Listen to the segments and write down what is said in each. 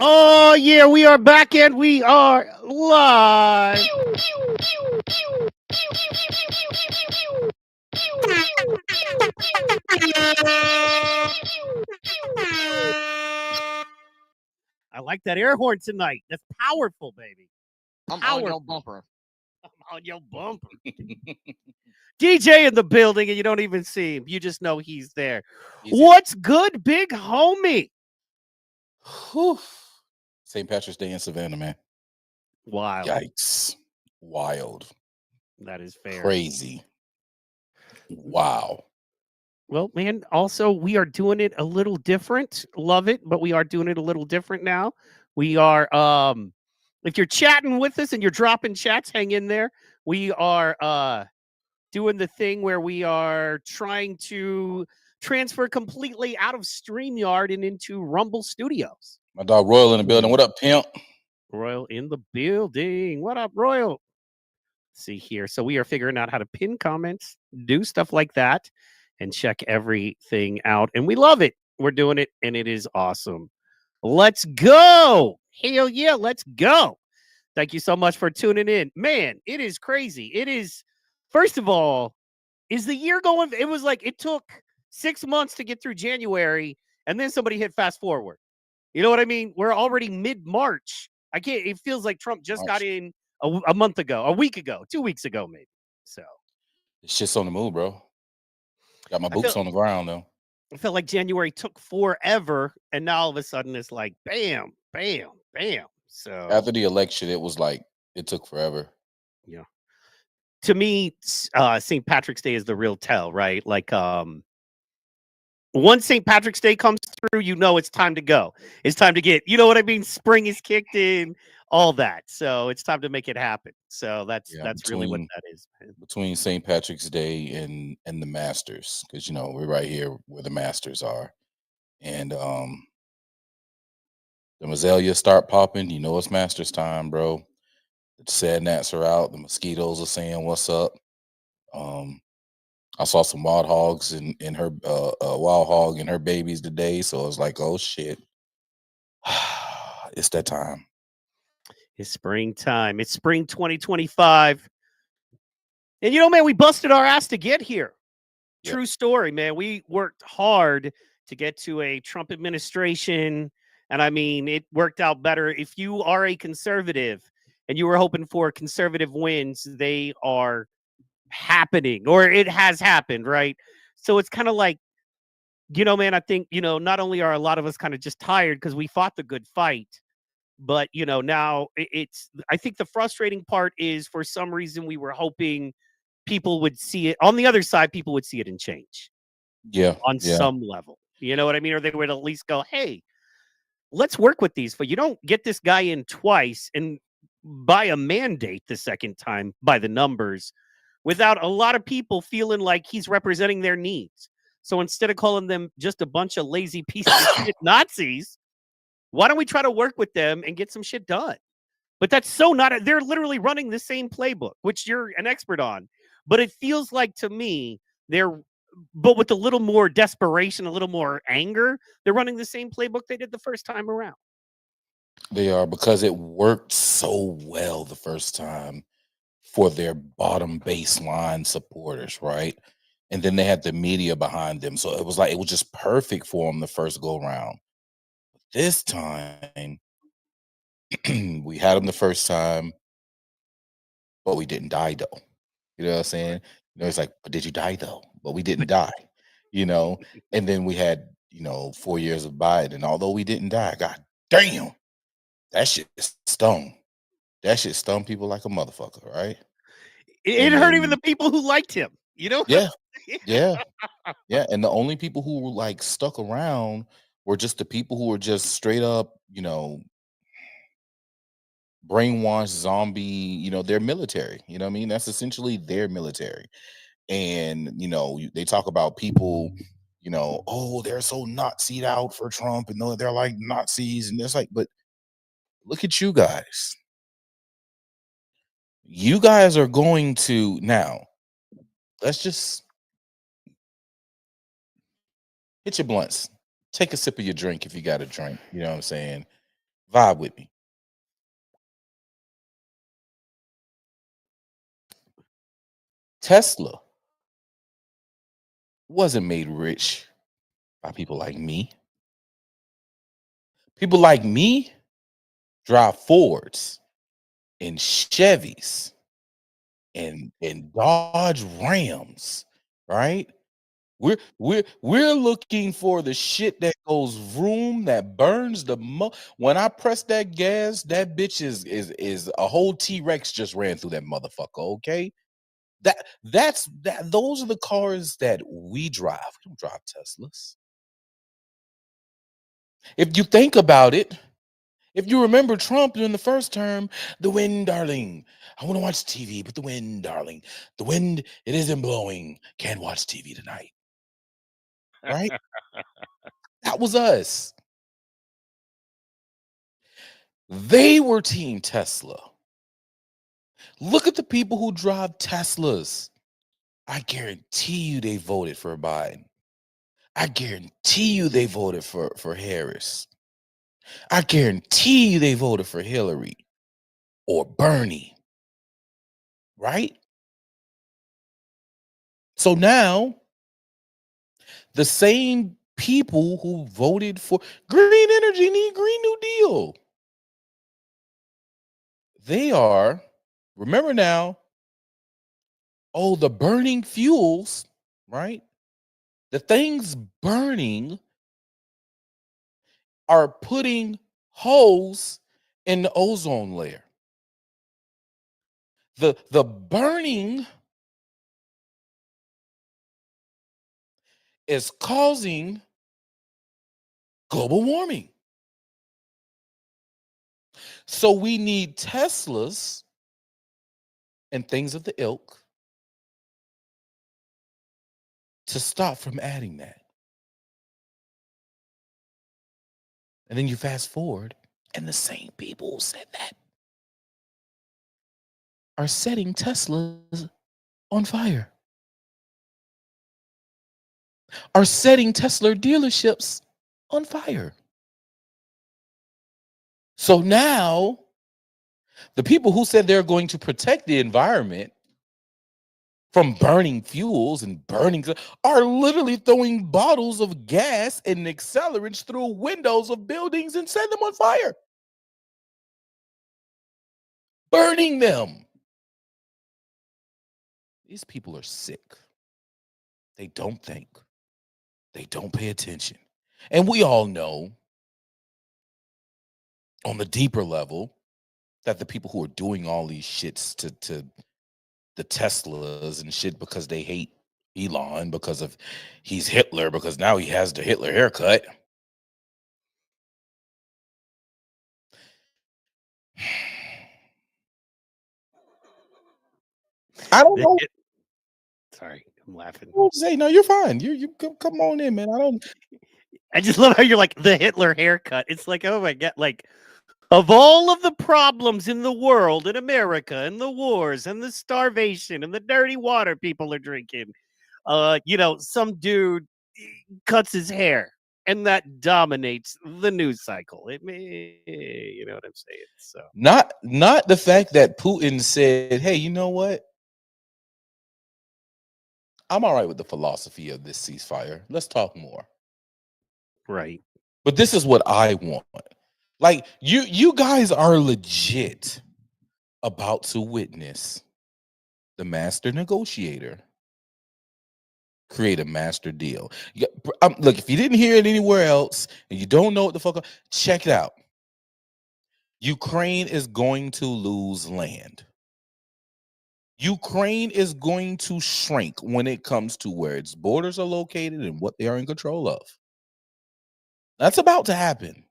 Oh, yeah, we are back and we are live. I like that air horn tonight. That's powerful, baby. I'm on Powerful. your bumper. On your bumper. DJ in the building, and you don't even see him. You just know he's there. Easy. What's good, big homie? Whew. St. Patrick's Day in Savannah, man. Wild. Yikes. Wild. That is fair. Crazy. Wow. Well, man, also, we are doing it a little different. Love it, but we are doing it a little different now. We are, if you're chatting with us and you're dropping chats, hang in there. We are doing the thing where we are trying to transfer completely out of StreamYard and into Rumble Studios. My dog Royal in the building. What up, pimp? Royal in the building. What up, Royal? Let's see here. So we are figuring out how to pin comments, do stuff like that, and check everything out. And we love it. We're doing it, and it is awesome. Let's go. Hell yeah, let's go. Thank you so much for tuning in. Man, it is crazy. It is, first of all, is the year going? It was like it took 6 months to get through January, and then somebody hit fast forward. You know what I mean? We're already mid-March. I can't, it feels like Trump just got in a month ago, a week ago, 2 weeks ago, maybe. So It's just on the move, bro. Got my I boots felt on the ground, though. I felt like January took forever, and now all of a sudden it's like bam, bam, bam. So After the election, it was like it took forever. yeah, to me, St. Patrick's Day is the real tell, right? Like once St. Patrick's Day comes through, you know it's time to go. It's time to get, you know what I mean? Spring is kicked in, all that. So it's time to make it happen. So that's Yeah, really what that is, man. between St. Patrick's Day and the Masters, because we're right here where the Masters are, and the azaleas start popping. It's Masters time, bro. The sad gnats are out. The mosquitoes are saying what's up. I saw some wild hogs in her wild hog and her babies today, so I was like, oh shit, it's that time. It's springtime. It's spring 2025. And man, we busted our ass to get here. Yep. True story, man. We worked hard to get to a Trump administration. And I mean, it worked out better. If you are a conservative and you were hoping for conservative wins, they are happening, or it has happened, right? So it's kind of like, man, I think, not only are a lot of us kind of just tired because we fought the good fight, but, now I think the frustrating part is for some reason we were hoping people would see it on the other side, people would see it and change. Yeah. On some level. You know what I mean? Or they would at least go, hey, let's work with these. But you don't get this guy in twice and by a mandate the second time by the numbers without a lot of people feeling like he's representing their needs. So instead of calling them just a bunch of lazy pieces of shit Nazis, why don't we try to work with them and get some shit done? But that's so not, they're literally running the same playbook, which you're an expert on. But it feels like to me, but with a little more desperation, a little more anger, they're running the same playbook they did the first time around. They are, because it worked so well the first time for their bottom baseline supporters, right? And then they had the media behind them. So it was just perfect for them the first go round. This time, we had them the first time, but we didn't die though. You know what I'm saying? It's like, but did you die though? But we didn't die, And then we had, 4 years of Biden, and although we didn't die, god damn, that shit stung. That shit stung people like a motherfucker, right? It hurt even the people who liked him, Yeah, yeah, yeah. And the only people who were like stuck around were just the people who were just straight up, brainwashed zombie, their military. You know what I mean? That's essentially their military. And they talk about people, oh, they're so Nazi'd out for Trump, and they're like Nazis, and it's like, but look at you guys. You guys are going to now. Let's just hit your blunts. Take a sip of your drink if you got a drink. You know what I'm saying? Vibe with me. Tesla wasn't made rich by people like me. People like me drive Fords and Chevys and Dodge Rams, right? We're looking for the shit that goes vroom, that burns when I press that gas, that bitch is a whole T-Rex just ran through that motherfucker, okay? Those are the cars that we drive. We don't drive Teslas. If you think about it, if you remember Trump during the first term, the wind, darling. I want to watch TV, but the wind, darling. The wind, it isn't blowing. Can't watch TV tonight. Right? That was us. They were Team Tesla. Look at the people who drive Teslas. I guarantee you they voted for Biden. I guarantee you they voted for Harris. I guarantee you they voted for Hillary or Bernie, right? So now the same people who voted for green energy need Green New Deal. They are, remember now, oh, the burning fuels, right? The things burning are putting holes in the ozone layer. The burning is causing global warming. So we need Teslas and things of the ilk to stop from adding that. And then you fast forward, and the same people who said that are setting Teslas on fire, are setting Tesla dealerships on fire. So now the people who said they're going to protect the environment from burning fuels and burning are literally throwing bottles of gas and accelerants through windows of buildings and set them on fire. Burning them. These people are sick. They don't think. They don't pay attention. And we all know on the deeper level that the people who are doing all these shits to the Teslas and shit because they hate Elon because of he's Hitler because now he has the Hitler haircut. I don't The know hit Sorry, I'm laughing. what to say. No, you're fine. You come on in, man. I don't. I just love how you're like, the Hitler haircut. It's like, oh my God, like, of all of the problems in the world, in America, and the wars, and the starvation, and the dirty water people are drinking, some dude cuts his hair, and that dominates the news cycle. You know what I'm saying? So Not the fact that Putin said, "Hey, you know what? I'm all right with the philosophy of this ceasefire. Let's talk more." right. But this is what I want. Like you guys are legit about to witness the master negotiator create a master deal. Look, if you didn't hear it anywhere else and you don't know what the fuck, check it out. Ukraine is going to lose land. Ukraine is going to shrink when it comes to where its borders are located and what they are in control of. That's about to happen.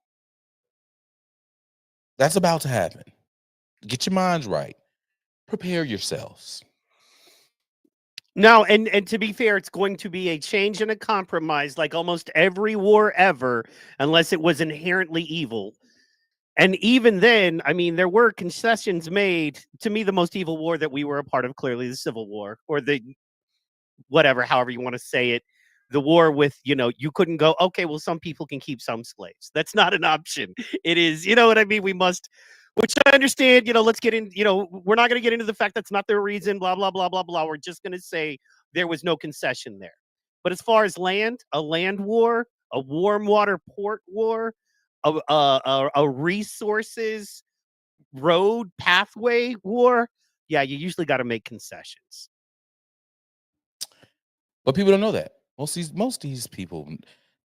That's about to happen. Get your minds right. Prepare yourselves. No, and to be fair, it's going to be a change and a compromise, like almost every war ever, unless it was inherently evil. And even then, I mean, there were concessions made. To me, the most evil war that we were a part of, clearly the Civil War, or the whatever, however you want to say it, the war with, you couldn't go, okay, well, some people can keep some slaves. That's not an option. It is, you know what I mean? We must, which I understand, let's get in, we're not going to get into the fact that's not their reason, blah, blah, blah, blah, blah. We're just going to say there was no concession there. But as far as land, a land war, a warm water port war, a resources road pathway war, yeah, you usually got to make concessions. But people don't know that. Most of these people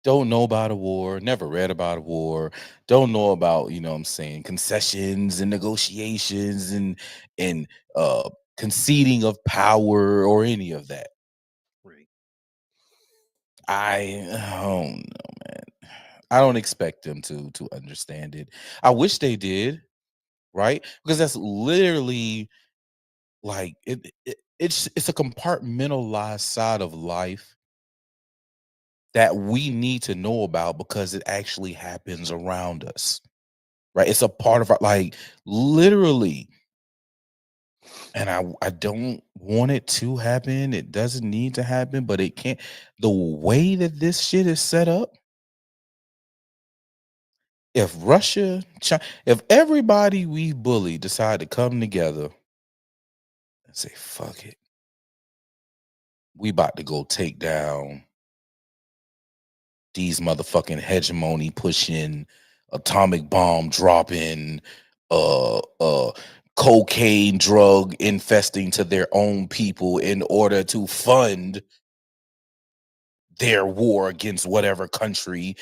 don't know about a war, never read about a war, don't know about, what I'm saying, concessions and negotiations and conceding of power or any of that. Right. I don't know, man. I don't expect them to understand it. I wish they did, right? Because that's literally like it's a compartmentalized side of life that we need to know about because it actually happens around us, right? It's a part of our, like, literally. And I don't want it to happen. It doesn't need to happen, but it can't. The way that this shit is set up, if Russia, China, if everybody we bully decide to come together and say, fuck it, we about to go take down these motherfucking hegemony pushing, atomic bomb dropping, uh, uh, cocaine drug infesting to their own people in order to fund their war against whatever country,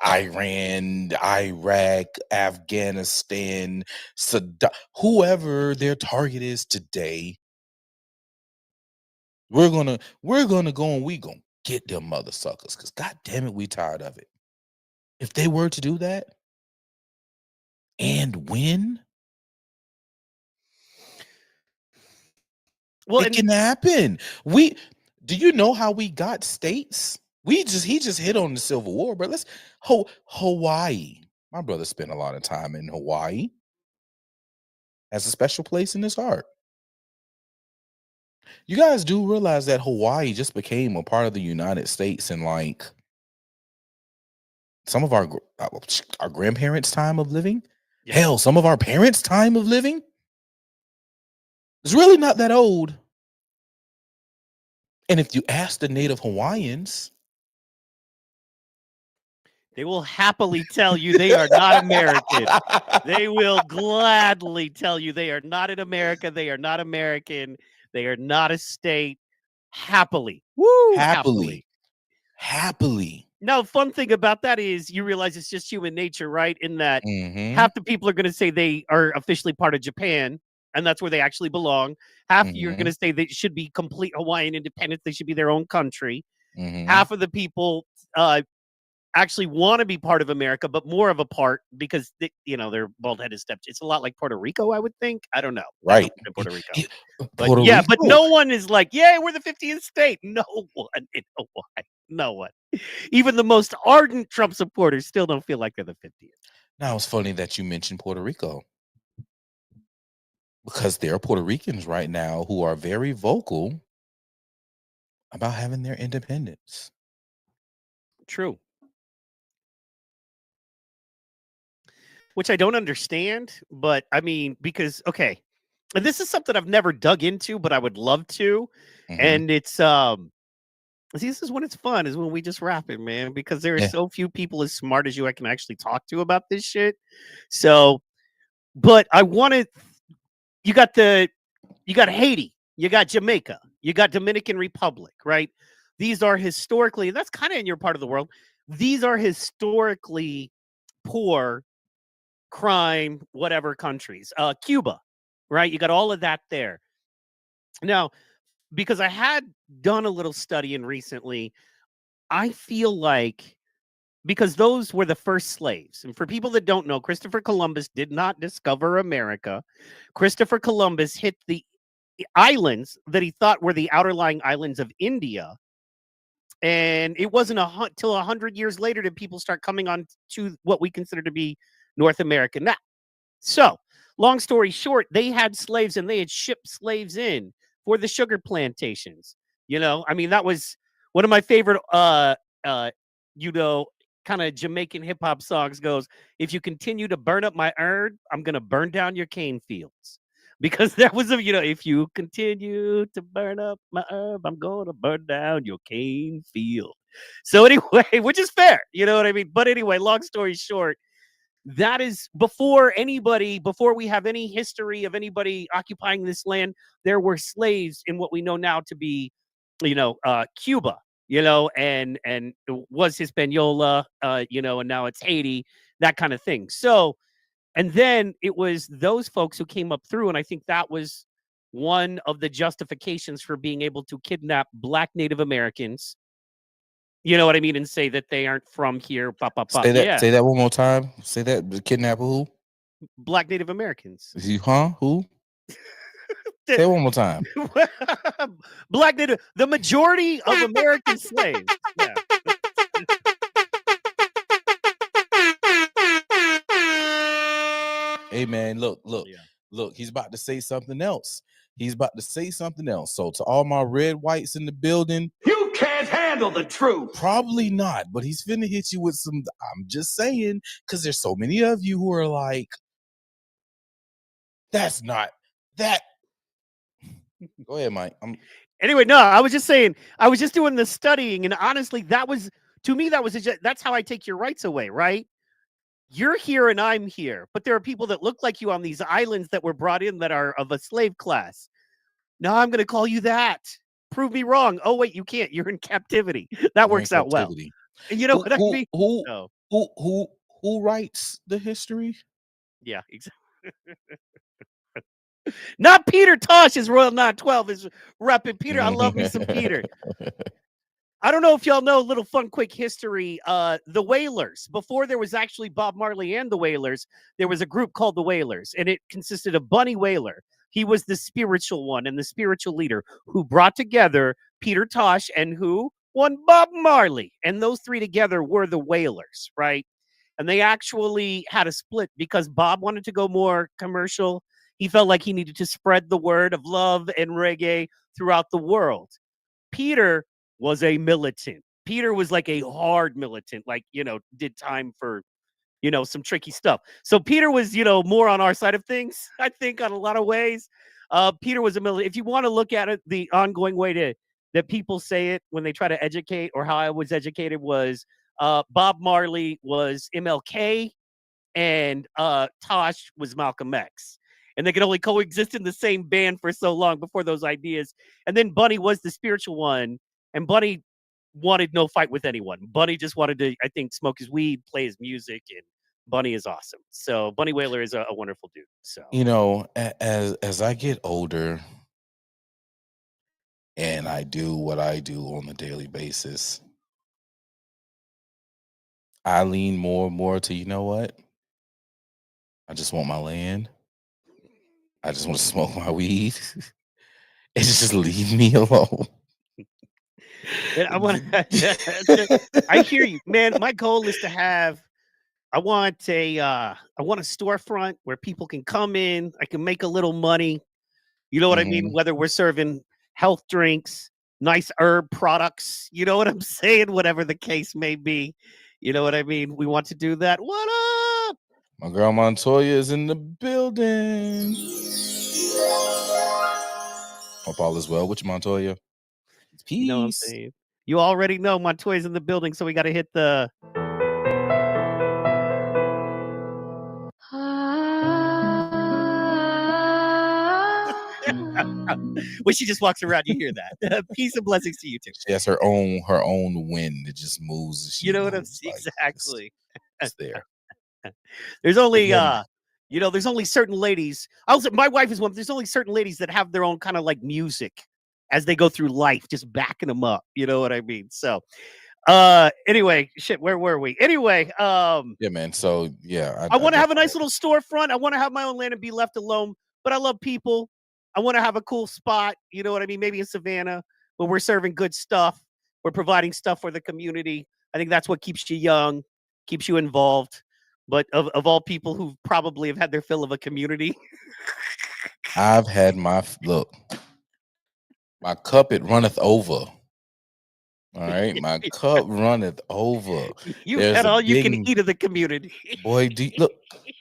Iran, Iraq, Afghanistan, Saddam, whoever their target is today. We're gonna go and we gonna get them mother suckers, because god damn it, we tired of it. If they were to do that and win, Well, it and can happen. We Do you know how we got states? He just hit on the Civil War, but let's Hawaii. My brother spent a lot of time in Hawaii. Has a special place in his heart. You guys do realize that Hawaii just became a part of the United States in like some of our grandparents' time of living. yeah, Hell, some of our parents' time of living. It's really not that old. And if you ask the native Hawaiians, they will happily tell you they are not American. They will gladly tell you they are not in America. They are not American. They are not a state. Happily. Woo, happily. happily, happily. Now, fun thing about that is you realize it's just human nature, right? In that Mhm, half the people are going to say they are officially part of Japan and that's where they actually belong. Half you're going mhm, to say they should be complete Hawaiian independence. They should be their own country. mhm. Half of the people actually want to be part of America, but more of a part because they're bald-headed steps. It's a lot like Puerto Rico, I would think. I don't know. I've never Right. been to Puerto Rico. Yeah, But Puerto yeah, but Rico. no one is like, "Yay, we're the 50th state." No one in Hawaii. No one. Even the most ardent Trump supporters still don't feel like they're the 50th. Now it's funny that you mentioned Puerto Rico, because there are Puerto Ricans right now who are very vocal about having their independence. True. Which I don't understand, but I mean, because okay, and this is something I've never dug into, but I would love to. Mhm. And it's see, this is when it's fun, is when we just rap it, man, because there are Yeah. so few people as smart as you I can actually talk to about this shit. So, but I wanted you got the you got Haiti, you got Jamaica, you got Dominican Republic, right? These are historically, that's kind of in your part of the world. These are historically poor crime, whatever countries. Cuba, right? You got all of that there. Now, because I had done a little studying recently, I feel like because those were the first slaves. And for people that don't know, Christopher Columbus did not discover America. Christopher Columbus hit the islands that he thought were the outer lying islands of India. And it wasn't till 100 years later that people start coming on to what we consider to be North America now. So, long story short, they had slaves and they had shipped slaves in for the sugar plantations. I mean, that was One of my favorite, uh, you know, kind of Jamaican hip hop songs goes, "If you continue to burn up my herb, I'm gonna burn down your cane fields." Because that was a, if you continue to burn up my herb, I'm gonna burn down your cane field. So anyway, which is fair, you know what I mean? But anyway, long story short, that is before we have any history of anybody occupying this land, there were slaves in what we know now to be, Cuba, and it was Hispaniola, and now it's Haiti, that kind of thing. So, and then it was those folks who came up through, and I think that was one of the justifications for being able to kidnap Black Native Americans. You know what I mean? And say that they aren't from here. Pop, pop, pop. Say that. Yeah, Say that one more time. Say that. The kidnapper who? Black Native Americans. Is he? Huh? Who? Say it one more time. Black Native, the majority of American slaves. Yeah, Hey man, look. yeah. He's about to say something else. He's about to say something else. So to all my red whites in the building, You can't handle the truth. probably not. But he's finna hit you with some. I'm just saying, because there's so many of you who are like, that's not that. Go ahead, Mike. Anyway, no, I was just saying, I was just doing the studying, and honestly, that was to me, that's how I take your rights away, right? You're here and I'm here, but there are people that look like you on these islands that were brought in that are of a slave class. Now I'm going to call you that. Prove me wrong. Oh wait, you can't. You're in captivity. That You're in works out well. captivity. You know Who what I who mean? who Oh, who writes the history? yeah, exactly. Not Peter Tosh is Royal 912 is repping Peter. I love me some Peter. I don't know if y'all know a little fun, quick history. The Wailers, before there was actually Bob Marley and the Wailers, there was a group called the Wailers, and it consisted of Bunny Wailer. He was the spiritual one and the spiritual leader who brought together Peter Tosh and who? One Bob Marley. And those three together were the Wailers, right? And they actually had a split because Bob wanted to go more commercial. He felt like he needed to spread the word of love and reggae throughout the world. Peter was a militant. Peter was like a hard militant, like, did time for, some tricky stuff. So Peter was, more on our side of things, I think, on a lot of ways. Peter was a militant. If you want to look at it, the ongoing way that people say it when they try to educate, or how I was educated, was Bob Marley was MLK and Tosh was Malcolm X. And they could only coexist in the same band for so long before those ideas. And then Bunny was the spiritual one, and Bunny wanted no fight with anyone. Bunny just wanted to, I think, smoke his weed, play his music, and Bunny is awesome. So Bunny Wailer is a wonderful dude. So As I get older and I do what I do on a daily basis, I lean more and more to, you know what? I just want my land. I just want to smoke my weed. And just leave me alone. and I want to. I hear you, man. My goal is to have. I want a storefront where people can come in. I can make a little money. You know what I mean? Mhm. Whether we're serving health drinks, nice herb products, you know what I'm saying? Whatever the case may be. You know what I mean? We want to do that. What up? My girl Montoya is in the building. Hope all is well with you, Montoya. You know what I'm Peace. saying? You already know Montoya's in the building, so we got to hit the. When she just walks around, you hear that. Peace and blessings to you too. She has her own wind that just moves as You she know what I'm moves. saying? Like Exactly. it's there. There's But only yeah, man. there's only certain ladies. Also, my wife is one. There's only certain ladies that have their own kind of like music as they go through life, just backing them up. You know what I mean? So, anyway, shit, where were we? Anyway, Yeah, man. So yeah, I I want to have a nice definitely little storefront. I want to have my own land and be left alone. But I love people. I want to have a cool spot. You know what I mean? Maybe in Savannah, where we're serving good stuff. We're providing stuff for the community. I think that's what keeps you young, keeps you involved. But of all people who probably have had their fill of a community, I've had my look. My cup it runneth over. All right, my cup runneth over. You've There's had a all you can big eat of the community. boy. Look,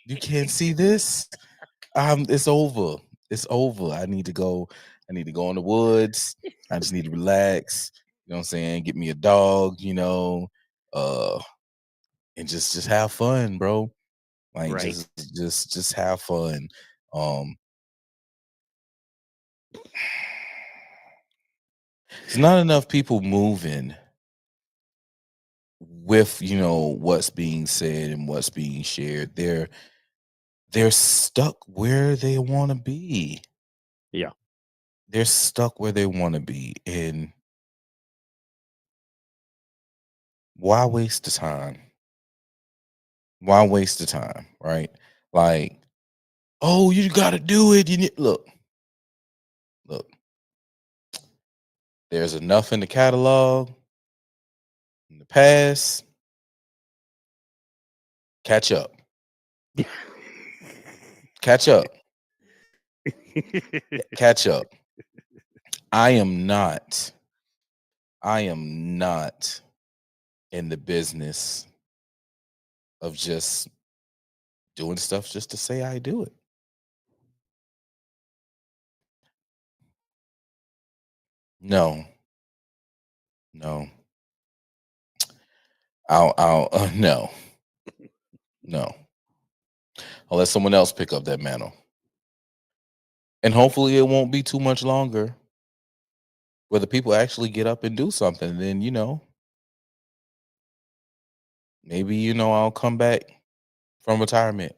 you can't see this. It's over. It's over. I need to go. I need to go in the woods. I just need to relax. You know what I'm saying? Get me a dog. Uh, and just have fun, bro. Like Right. just have fun. Um, there's not enough people moving with what's being said and what's being shared. They're stuck where they want to be. Yeah. They're stuck where they want to be, and why waste the time? Why waste the time, right? Like, oh, you got to do it. Look. There's enough in the catalog in the past. Catch up. Catch up. Catch up. I am not. I am not in the business of just doing stuff just to say I do it. No, no, no, no. I'll let someone else pick up that mantle, and hopefully it won't be too much longer where the people actually get up and do something. Then maybe I'll come back from retirement.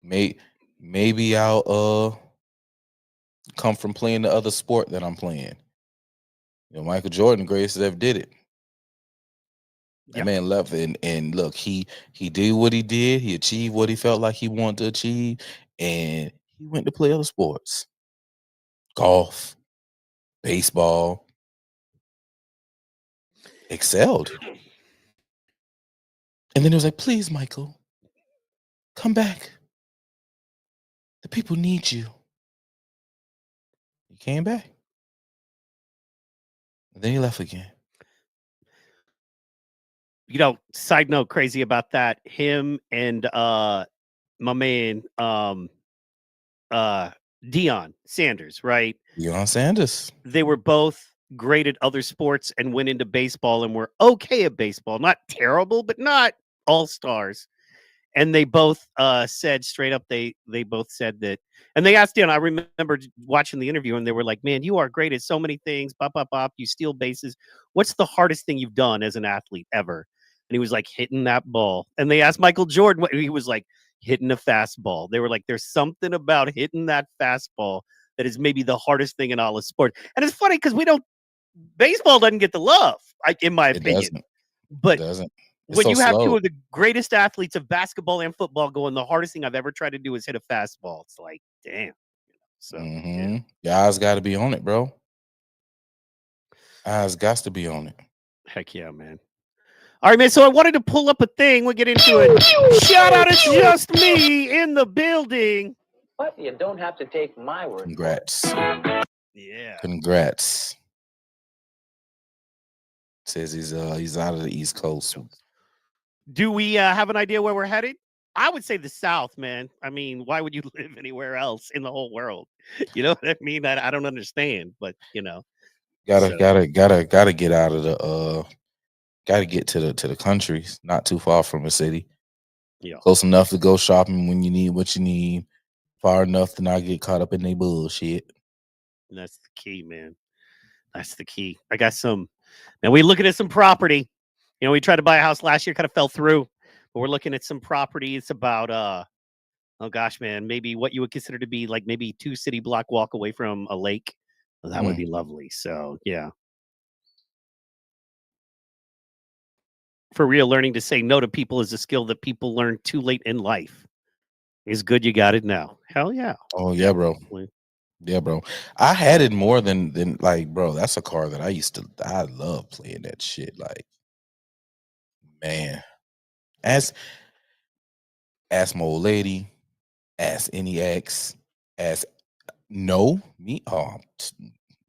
Maybe I'll come from playing the other sport that I'm playing. Michael Jordan, the greatest that ever did it. That Yeah. man left, and look, he did what he did. He achieved what he felt like he wanted to achieve, and he went to play other sports, golf, baseball, excelled. And then it was like, please, Michael, come back. The people need you. He came back, and then he left again. Side note, crazy about that. Him and my man uh Dion Sanders, right? Deion Sanders. They were both great at other sports and went into baseball and were okay at baseball. Not terrible, but not all-stars. And they both said straight up, they both said that, and they asked Dion. I remember watching the interview, and they were like, "Man, you are great at so many things. Bop, bop, bop. You steal bases. What's the hardest thing you've done as an athlete ever?" And he was like, "Hitting that ball." And they asked Michael Jordan, what he was like, "Hitting a fastball." They were like, "There's something about hitting that fastball that is maybe the hardest thing in all of sport." And it's funny because we don't baseball doesn't get the love, in my It opinion. doesn't. It But doesn't. It's when so you have two slow. of the greatest athletes of basketball and football going, the hardest thing I've ever tried to do is hit a fastball. It's like, damn. So yeah, Your eyes got to be on it, bro. Eyes got to be on it. heck yeah, man. All right, man. So I wanted to pull up a thing. We'll get into it. Shout out, it's just me in the building. But you don't have to take my word Congrats. Yeah. Congrats. Says he's out of the East Coast. Do we have an idea where we're headed? I would say the South, man. I mean, why would you live anywhere else in the whole world? You know what I mean? I don't understand, but Gotta so gotta gotta gotta get out of the gotta get to the countries, not too far from a city. yeah. Close enough to go shopping when you need what you need. Far enough to not get caught up in their bullshit. That's the key, man. That's the key. I got some. Now we looking at some property. We tried to buy a house last year, kind of fell through, but we're looking at some property. It's about oh gosh, man, maybe what you would consider to be like maybe 2 city block walk away from a lake. Well, that would Mm. be lovely. So yeah. For real, learning to say no to people is a skill that people learn too late in life. Is good you got it now. Hell yeah. Oh yeah, bro. Definitely. Yeah, bro. I had it more than like, bro. That's a car that I love playing that shit. Like, man, ask ask my old lady, ask any ex, ask no me. Oh,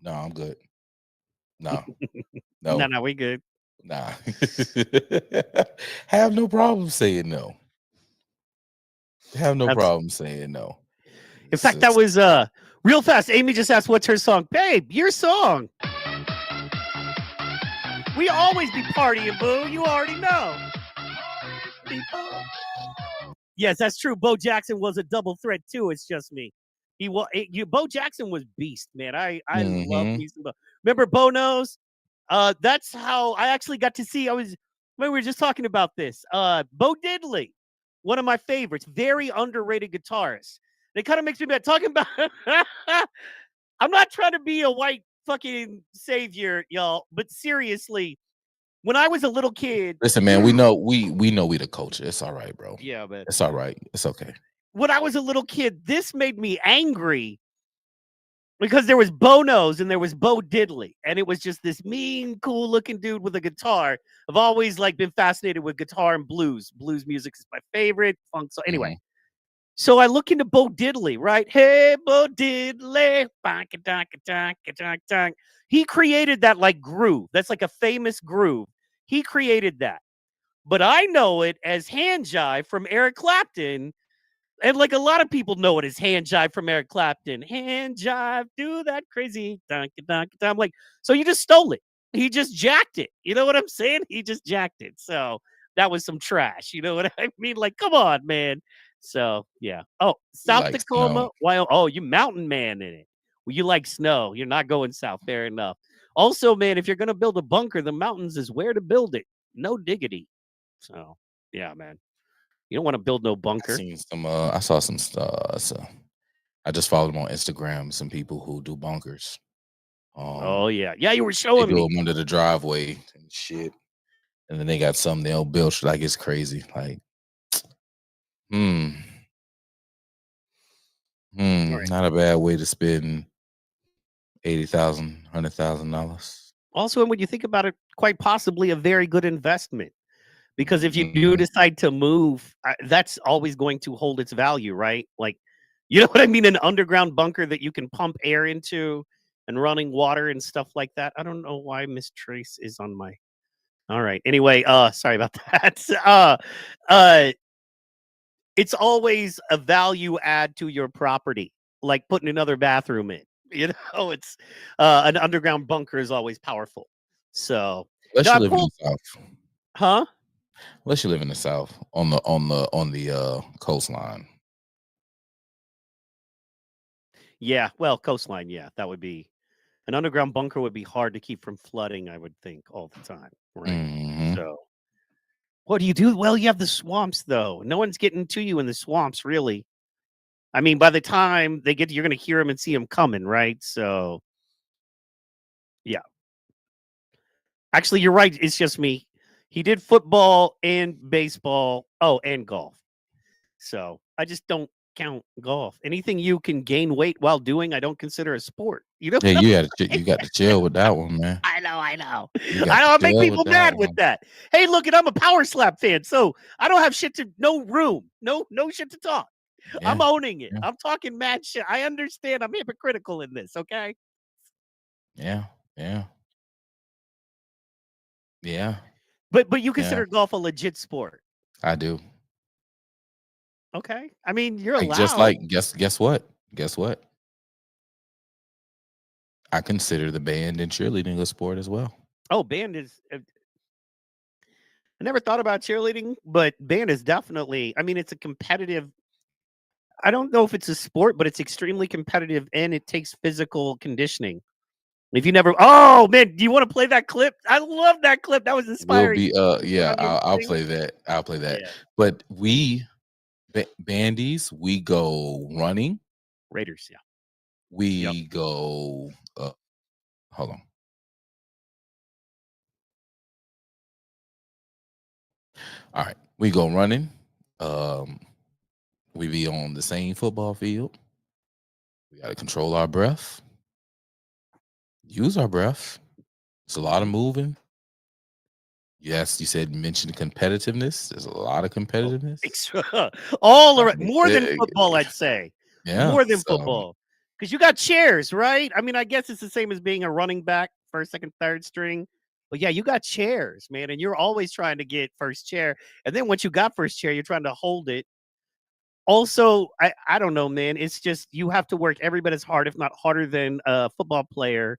no, I'm good. No, No, No, we good. nah. Have no problem saying no. Have no That's problem saying no. in It's fact, that just was real fast. Amy just asked what's her song. Babe, your song. We always be partying, boo. You already know. Yes, that's true. Bo Jackson was a double threat too. It's just me. He was Bo Jackson was beast, man. I love Mhm. me some Bo. Remember Bo Knows? That's how I actually got to see. We were just talking about this. Bo Diddley, one of my favorites, very underrated guitarist. It kind of makes me mad talking about. I'm not trying to be a white fucking savior, y'all, but seriously, when I was a little kid, Listen, man, we know we the culture. It's all right, bro. yeah, man. It's all right. It's okay. When I was a little kid, this made me angry because there was Bo Knows and there was Bo Diddley, and it was just this mean, cool-looking dude with a guitar. I've always like been fascinated with guitar and blues. Blues music is my favorite. Funk. So anyway, Mhm. so I look into Bo Diddley, right? Hey, Bo Diddley, he created that like groove. That's like a famous groove. He created that, but I know it as hand jive from Eric Clapton. And like a lot of people know it as hand jive from Eric Clapton. Hand jive, do that crazy. I'm like, so you just stole it. He just jacked it. You know what I'm saying? He just jacked it. So that was some trash. You know what I mean? Like, come on, man. So yeah. Oh, You South like snow. Tacoma. Why? Oh, you mountain man in it. Well, you like snow. You're not going south. Fair enough. Also, man, if you're gonna build a bunker, the mountains is where to build it. No diggity. So yeah, man. You don't want to build no bunker. I saw some stuff. So I just followed them on Instagram. Some people who do bunkers. Oh yeah, yeah. You were They showing do me. them under the driveway and shit. And then they got some they'll build like it's crazy. Like, hmm, All right. not a bad way to spend $80,000, $100,000. Also, and when you think about it, quite possibly a very good investment because if you do Mhm. decide to move, that's always going to hold its value, right? Like, you know what I mean? An underground bunker that you can pump air into and running water and stuff like that. I don't know why Miss Trace is on my. All right. Anyway, sorry about that. Uh, it's always a value add to your property, like putting another bathroom in. You know, it's an underground bunker is always powerful. So Unless now you I live in the pulled, South. huh? Unless you live in the South on the coastline. Yeah, well, coastline. Yeah, that would be an underground bunker would be hard to keep from flooding. I would think all the time, right? Mhm. So what do you do? Well, you have the swamps, though. No one's getting to you in the swamps, really. I mean, by the time they get, you're going to hear them and see them coming, right? So yeah. Actually, you're right. It's just me. He did football and baseball. Oh, and golf. So I just don't count golf. Anything you can gain weight while doing, I don't consider a sport. You know Yeah, what I'm you saying? got to chill with that one, man. I know, I know. You I got to know I make chill with people that mad with one. that. Hey, look, and I'm a power slap fan, so I don't have shit to no room. No shit to talk. I'm Yeah. owning it. Yeah. I'm talking mad shit. I understand I'm hypocritical in this, okay? Yeah. Yeah. Yeah. But you Yeah. consider golf a legit sport. I do. Okay. I mean, you're Like just allowed. like guess what? Guess what? I consider the band and cheerleading a sport as well. Oh, band is. I never thought about cheerleading, but band is definitely. I mean, it's a competitive. I don't know if it's a sport, but it's extremely competitive and it takes physical conditioning. If you never, oh man, do you want to play that clip? I love that clip. That was Will inspiring. be Put yeah, on your I'll thing. play that. I'll play that. Yeah, But bandies, we go running. Raiders. Yeah. Yep. We go hold on. All right. We go running. Um we be on the same football field. We got to control our breath. Use our breath. It's a lot of moving. Yes, you said mention competitiveness. There's a lot of Oh, competitiveness. all Uh, around, more than eh, football, I'd say. yeah. More than So football, because you got chairs, right? I mean, I guess it's the same as being a running back, first, second, third string. But yeah, you got chairs, man, and you're always trying to get first chair. And then once you got first chair, you're trying to hold it. Also, I don't know, man. It's just you have to work every bit as hard, if not harder, than a football player.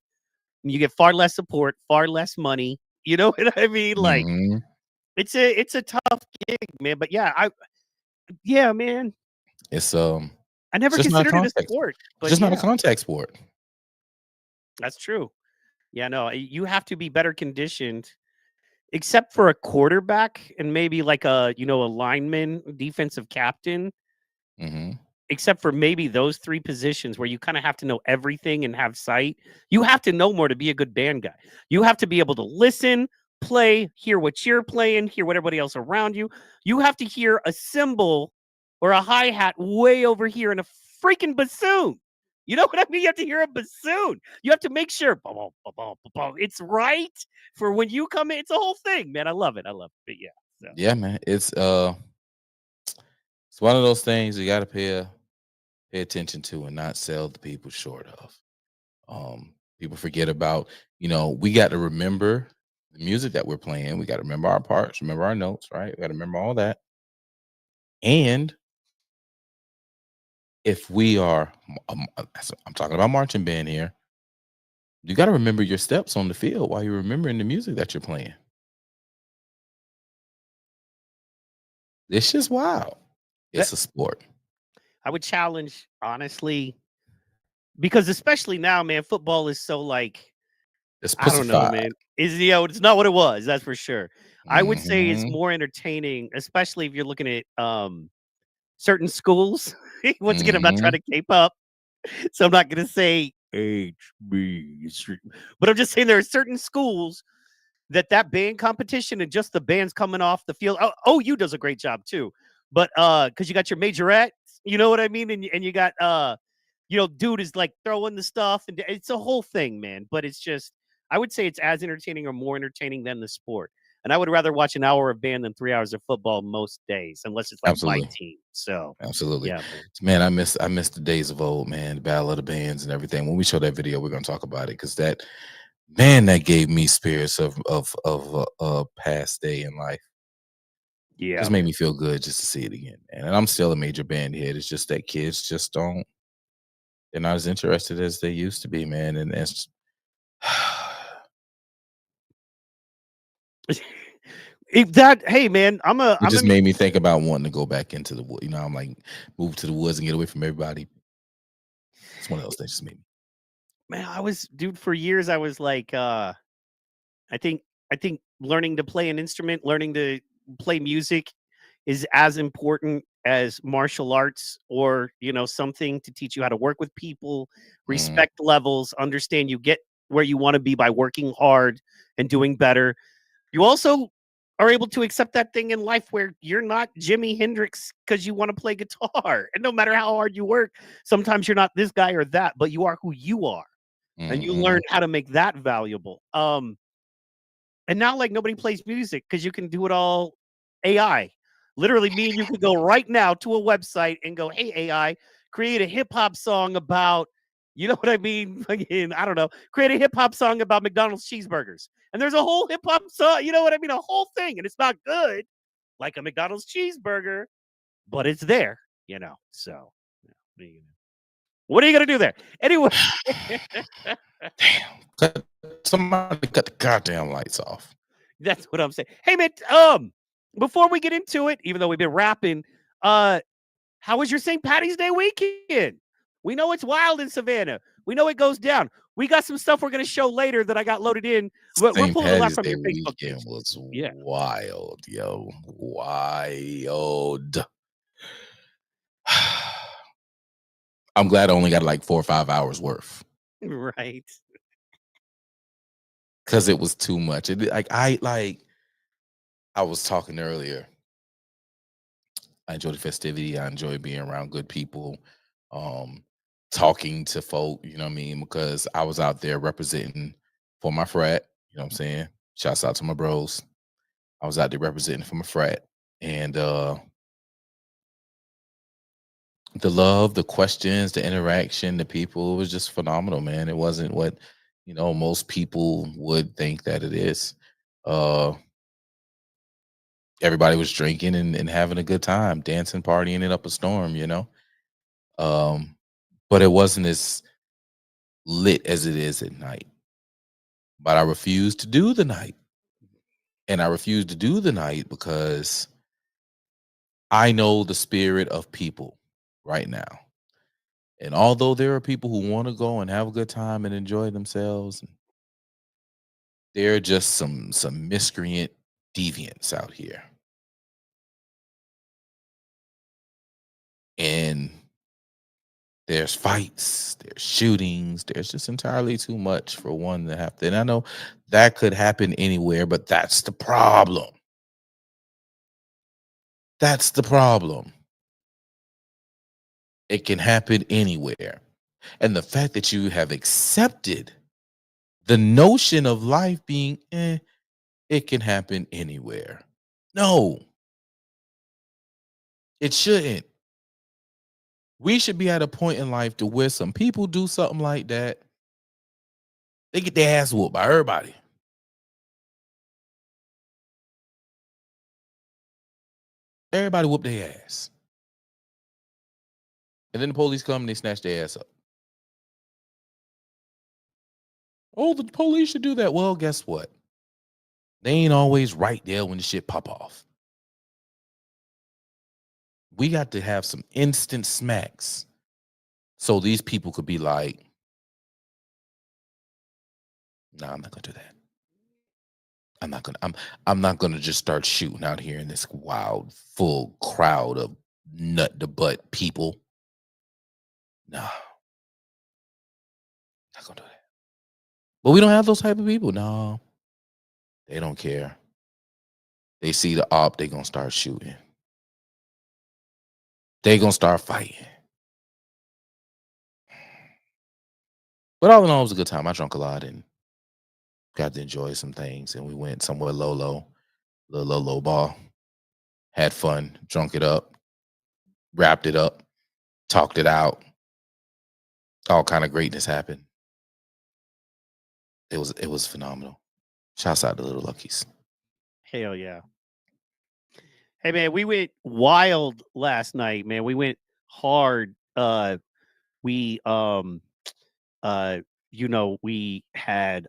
You get far less support, far less money. You know what I mean? Like Mhm. it's a tough gig, man. But yeah, man. It's I it's never just not a considered it a contact. sport, It's but just not a yeah, contact sport. that's true. Yeah, no, you have to be better conditioned, except for a quarterback and maybe like a lineman, defensive captain. Mhm. Except for maybe those 3 positions where you kinda have to know everything and have sight. You have to know more to be a good band guy. You have to be able to listen, play, hear what you're playing, hear what everybody else around you. You have to hear a cymbal or a hi-hat way over here in a freaking bassoon. You know what I mean? You have to hear a bassoon. You have to make sure "Ba bum, ba bum, ba bum," it's right for when you come in. It's a whole thing, man. I love it. I love it. But yeah, so Yeah, man. It's one of those things you gotta pay attention to and not sell the people short of. People forget about, we got to remember the music that we're playing. We got to remember our parts, remember our notes, right? We got to remember all that. And if we are, I'm talking about marching band here, you got to remember your steps on the field while you're remembering the music that you're playing. It's just wild. that It's a sport. I would challenge, honestly, because especially now, man, football is so like It's I don't know, pussified. man. It's not what it was, that's for sure. I would say it's Hmm. more entertaining, especially if you're looking at certain schools. Once again, I'm not trying Hmm. to cape up, so I'm not gonna say HB, but I'm just saying there are certain schools that band competition and just the bands coming off the field. OU does a great job too, but because you got your majorettes, you know what I mean, and you got dude is like throwing the stuff, and it's a whole thing, man. But it's just, I would say it's as entertaining or more entertaining than the sport. And I would rather watch an hour of band than 3 hours of football most days, unless it's like my Absolutely. team. So Absolutely. yeah, man. Man, I miss the days of old, man, the battle of the bands and everything. When we show that video, we're gonna talk about it because that gave me spirits of a past day in life. Yeah, Just made me man. feel good just to see it again, man. And I'm still a major band head. It's just that kids just don't they're not as interested as they used to be, man. And it's If that, hey man, it just made me think about wanting to go back into the wood. I'm like move to the woods and get away from everybody. It's one of those things just made me. man, I was dude for years. I was like, I think I think learning to play an instrument, learning to play music is as important as martial arts or, something to teach you how to work with people, Mhm, respect levels, understand you get where you want to be by working hard and doing better. You also are able to accept that thing in life where you're not Jimi Hendrix because you want to play guitar. And no matter how hard you work, sometimes you're not this guy or that, but you are who you are. And you learn mhm. how to make that valuable. And now, like, nobody plays music because you can do it all AI. Literally, me and you could go right now to a website and go, "Hey, AI, create a hip hop song about," you know what I mean? Fucking, I don't know, create a hip hop song about McDonald's cheeseburgers. And there's a whole hip hop song, you know what I mean? A whole thing. And it's not good like a McDonald's cheeseburger, but it's there, So, yeah, what are you gonna do there? Anyway, Damn. Somebody cut the goddamn lights off. that's what I'm saying. Hey man, before we get into it, even though we've been rapping, uh, how was your St. Patty's Day weekend? We know it's wild in Savannah. We know it goes down. We got some stuff we're gonna show later that I got loaded in. We're St. pulling a lot Patty's from Day your Facebook weekend page. was Yeah, wild, yo. Wild. I'm glad I only got like 4 or 5 hours worth right. because it was too much. I was talking earlier. I enjoy the festivity. I enjoy being around good people, um, talking to folk, you know what I mean? Because I was out there representing for my frat, you know what I'm saying? Shouts out to my bros. I was out there representing for my frat. And the love, the questions, the interaction, the people, it was just phenomenal, man. It wasn't what, most people would think that it is. Everybody was drinking and having a good time, dancing, partying it up a storm, but it wasn't as lit as it is at night. But I refused to do the night. And I refused to do the night because I know the spirit of people right now. And although there are people who want to go and have a good time and enjoy themselves, there are just some miscreant deviants out here. And there's fights, there's shootings, there's just entirely too much for one to have to. And I know that could happen anywhere, but that's the problem. That's the problem. It can happen anywhere. And the fact that you have accepted the notion of life being, it can happen anywhere. No, it shouldn't. We should be at a point in life to where some people do something like that, they get their ass whooped by everybody. Everybody whoop their ass. And then the police come and they snatch their ass up. Oh, the police should do that. Well, guess what? They ain't always right there when the shit pop off. We got to have some instant smacks so these people could be like, no, I'm not gonna do that. I'm not gonna just start shooting out here in this wild, full crowd of nut to butt people. No, not gonna do that. But we don't have those type of people. No, they don't care. They see the op, they gonna start shooting. They gonna start fighting. But all in all, it was a good time. I drank a lot and got to enjoy some things. And we went somewhere low ball. Had fun, drunk it up, wrapped it up, talked it out. All kind of greatness happened. It was phenomenal. Shouts out to Little Luckies. Hell yeah. Hey man, we went wild last night, man. We went hard. We we had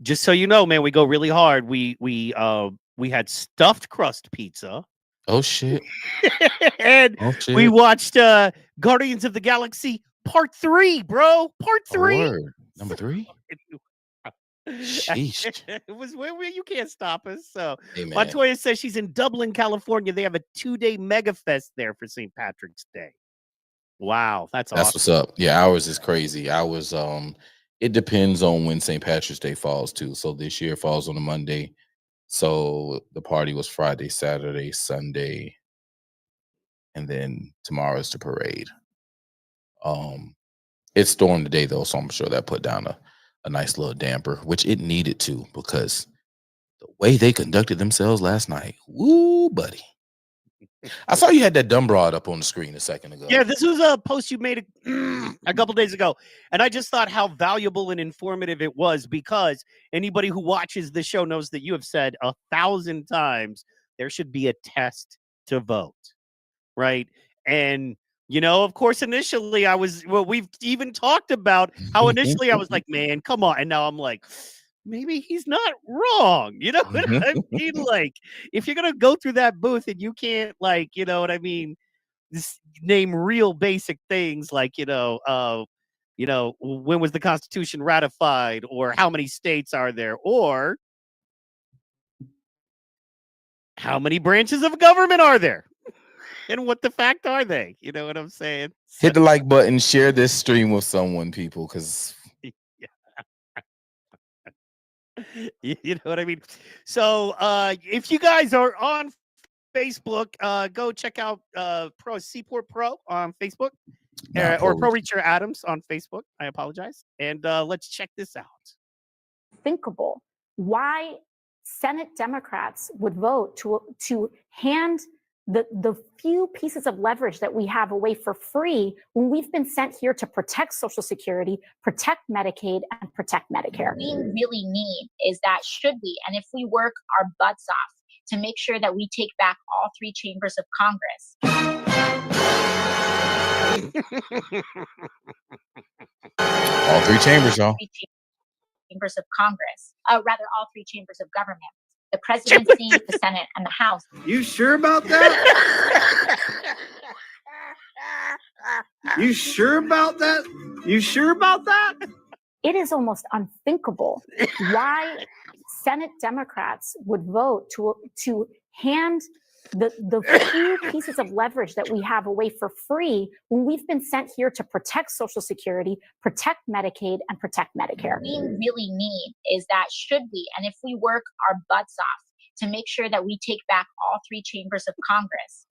just so you know, man, we go really hard. We had stuffed crust pizza. Oh shit. And Oh shit. we watched Guardians of the Galaxy Part 3, bro. Part 3. Word. Number 3? Sheesh. It was where you can't stop us. So Hey, man. Montoya says she's in Dublin, California. They have a 2-day mega fest there for St. Patrick's Day. Wow, that's awesome. What's up. Yeah, ours is crazy. Ours, it depends on when St. Patrick's Day falls too. So this year falls on a Monday. So the party was Friday, Saturday, Sunday, and then tomorrow's the parade. It's stormed today though, so I'm sure that put down a nice little damper, which it needed to, because the way they conducted themselves last night, woo, buddy. I saw you had that dumb broad up on the screen a second ago. Yeah, this was a post you made a couple days ago. And I just thought how valuable and informative it was, because anybody who watches the show knows that you have said 1,000 times there should be a test to vote, right? And, of course, initially we've even talked about how initially I was like, man, come on. And now I'm like, maybe he's not wrong. You know what I mean? Like, if you're going to go through that booth and you can't, like, you know what I mean? Name real basic things like, when was the Constitution ratified, or how many states are there, or how many branches of government are there? And what the fact are they? You know what I'm saying? Hit the like button, share this stream with someone, people, because you know what I mean? So if you guys are on Facebook, go check out Seaport Pro on Facebook, or Pro Reacher Adams on Facebook. I apologize. And let's check this out. Thinkable why Senate Democrats would vote to hand the few pieces of leverage that we have away for free when we've been sent here to protect Social Security, protect Medicaid, and protect Medicare. We really need is that should we, and if we work our butts off to make sure that we take back all three chambers of Congress. All three chambers, y'all. Chambers of Congress, rather all three chambers of government, the presidency, the Senate, and the House. You sure about that? You sure about that? You sure about that? It is almost unthinkable why Senate Democrats would vote to hand the few pieces of leverage that we have away for free when we've been sent here to protect Social Security, protect Medicaid, and protect Medicare. We really need is that should we, and if we work our butts off to make sure that we take back all three chambers of Congress.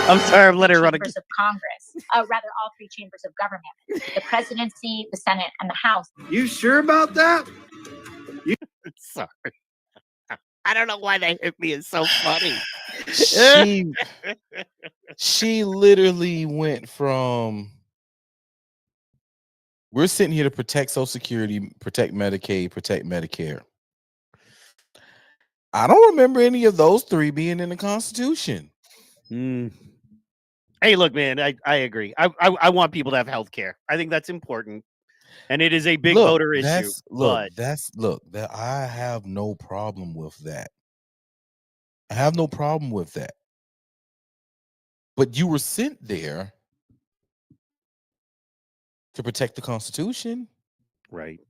I'm sorry, I'm letting her run again. Chambers of Congress, rather all three chambers of government, the presidency, the Senate, and the House. You sure about that? Sorry. I don't know why that hit me. It's so funny. She literally went from we're sitting here to protect Social Security, protect Medicaid, protect Medicare. I don't remember any of those three being in the Constitution. Hey, look, man, I agree. I want people to have health care. I think that's important. And it is a big voter issue. I have no problem with that. I have no problem with that. But you were sent there to protect the Constitution. Right.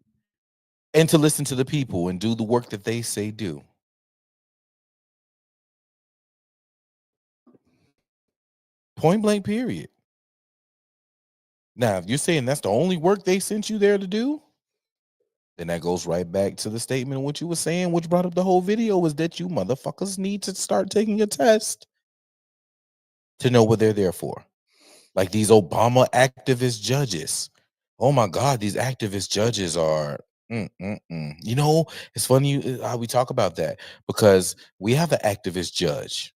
And to listen to the people and do the work that they say do. Point blank, period. Now, if you're saying that's the only work they sent you there to do, then that goes right back to the statement of what you were saying, which brought up the whole video, was that you motherfuckers need to start taking a test to know what they're there for. Like these Obama activist judges. Oh my God, these activist judges are, You know, it's funny how we talk about that because we have an activist judge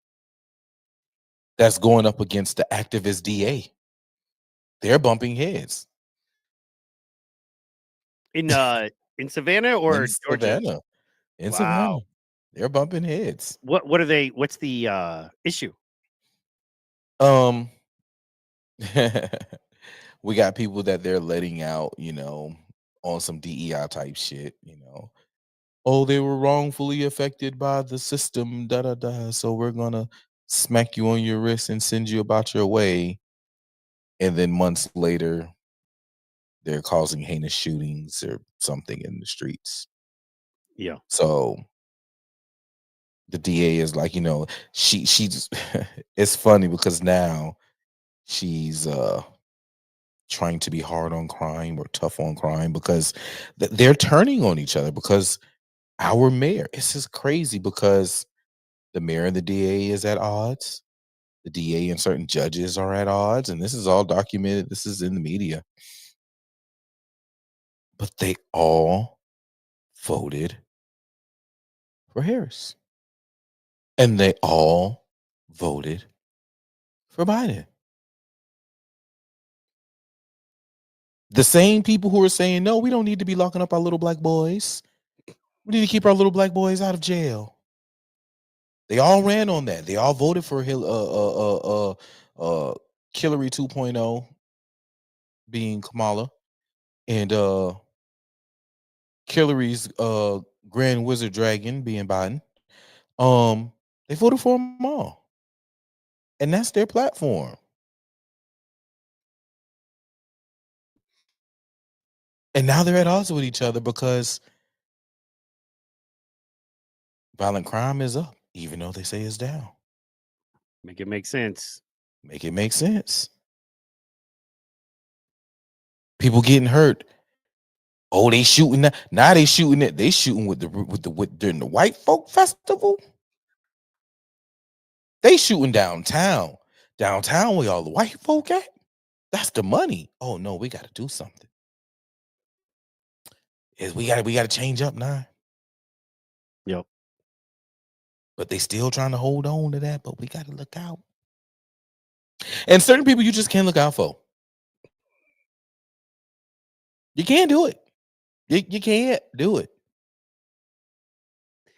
that's going up against the activist DA. They're bumping heads. In Savannah or in Savannah. In Savannah. They're bumping heads. What are they? What's the issue? We got people that they're letting out, on some DEI type shit, Oh, they were wrongfully affected by the system, so we're gonna smack you on your wrist and send you about your way. And then months later, they're causing heinous shootings or something in the streets. Yeah. So the DA is like, she's it's funny because now she's trying to be hard on crime or tough on crime because they're turning on each other because our mayor, it's just crazy because the mayor and the DA is at odds. The DA and certain judges are at odds, and this is all documented. This is in the media. But they all voted for Harris. And they all voted for Biden. The same people who are saying, no, we don't need to be locking up our little black boys. We need to keep our little black boys out of jail. They all ran on that. They all voted for Hillary 2.0 being Kamala and Hillary's Grand Wizard Dragon being Biden. They voted for them all. And that's their platform. And now they're at odds with each other because violent crime is up, even though they say it's down. Make it make sense. Make it make sense. People getting hurt. Oh, they shooting that. Now they shooting it. They shooting with during the white folk festival. They shooting downtown. Downtown where all the white folk at. That's the money. Oh no, we gotta do something. We gotta change up now. Yep. but they still trying to hold on to that. But we got to look out. And certain people you just can't look out for. You can't do it. You can't do it.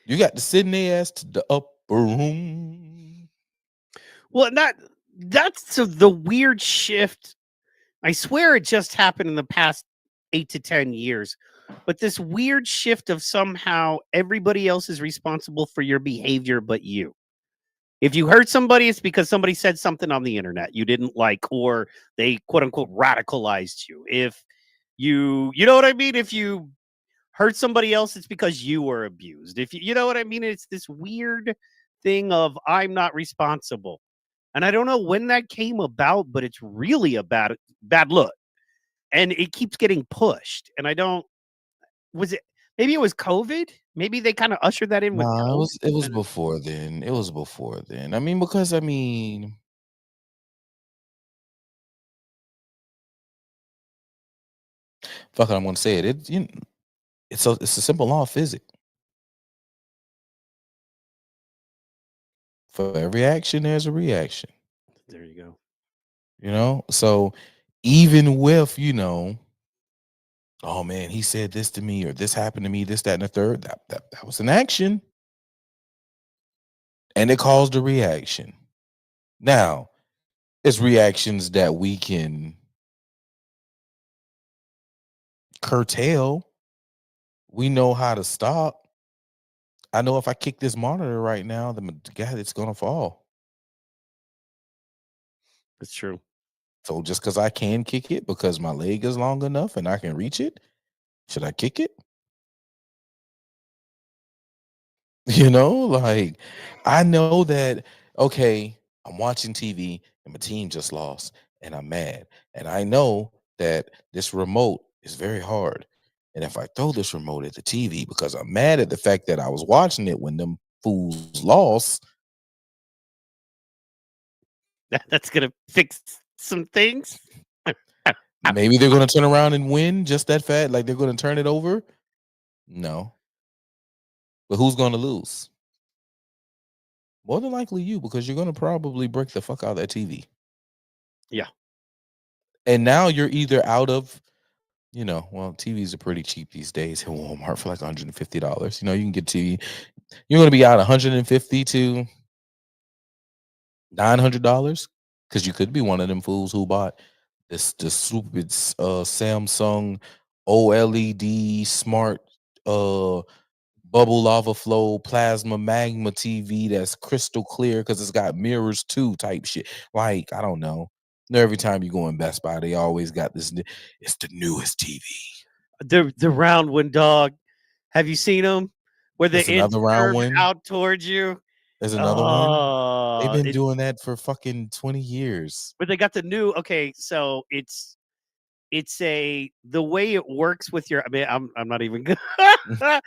You got to send their ass to the upper room. Well, that's the weird shift. I swear it just happened in the past 8 to 10 years. But this weird shift of somehow everybody else is responsible for your behavior but you. If you hurt somebody, it's because somebody said something on the internet you didn't like, or they quote unquote radicalized you. If you know what I mean? If you hurt somebody else, it's because you were abused. If you know what I mean? It's this weird thing of I'm not responsible. And I don't know when that came about, but it's really a bad look. And it keeps getting pushed. And I don't was it maybe it was COVID? Maybe they kind of ushered that in with Nah, COVID. it was And before then. It was before then. I mean, because I mean, fuck it, I'm gonna say it. It's a simple law of physics. For every action, there's a reaction. there you go. You know, so even with oh man, he said this to me, or this happened to me, this, that, and the third. That was an action, and it caused a reaction. Now, it's reactions that we can curtail. We know how to stop. I know if I kick this monitor right now, the guy it's gonna fall. It's true. So just because I can kick it because my leg is long enough and I can reach it, should I kick it? Like I know that, okay, I'm watching TV and my team just lost and I'm mad. And I know that this remote is very hard. And if I throw this remote at the TV because I'm mad at the fact that I was watching it when them fools lost, That's gonna fix some things. maybe they're gonna turn around and win just that fast. Like they're gonna turn it over. No. But who's gonna lose? More than likely you, because you're gonna probably break the fuck out of that TV. Yeah. And now you're either out of, well, TVs are pretty cheap these days at Walmart for like $150. You can get TV. You're gonna be out $150 to $900 because you could be one of them fools who bought this stupid Samsung OLED smart bubble lava flow plasma magma TV that's crystal clear because it's got mirrors too type shit. Like, I don't know. Every time you go in Best Buy, they always got this. It's the newest TV. The round one, dog. Have you seen them? Where the There's ends another round curve one. out towards you. There's another one. They've Oh, been doing that for fucking 20 years. but they got the new. Okay, so it's the way it works with your. I mean, I'm not even good. I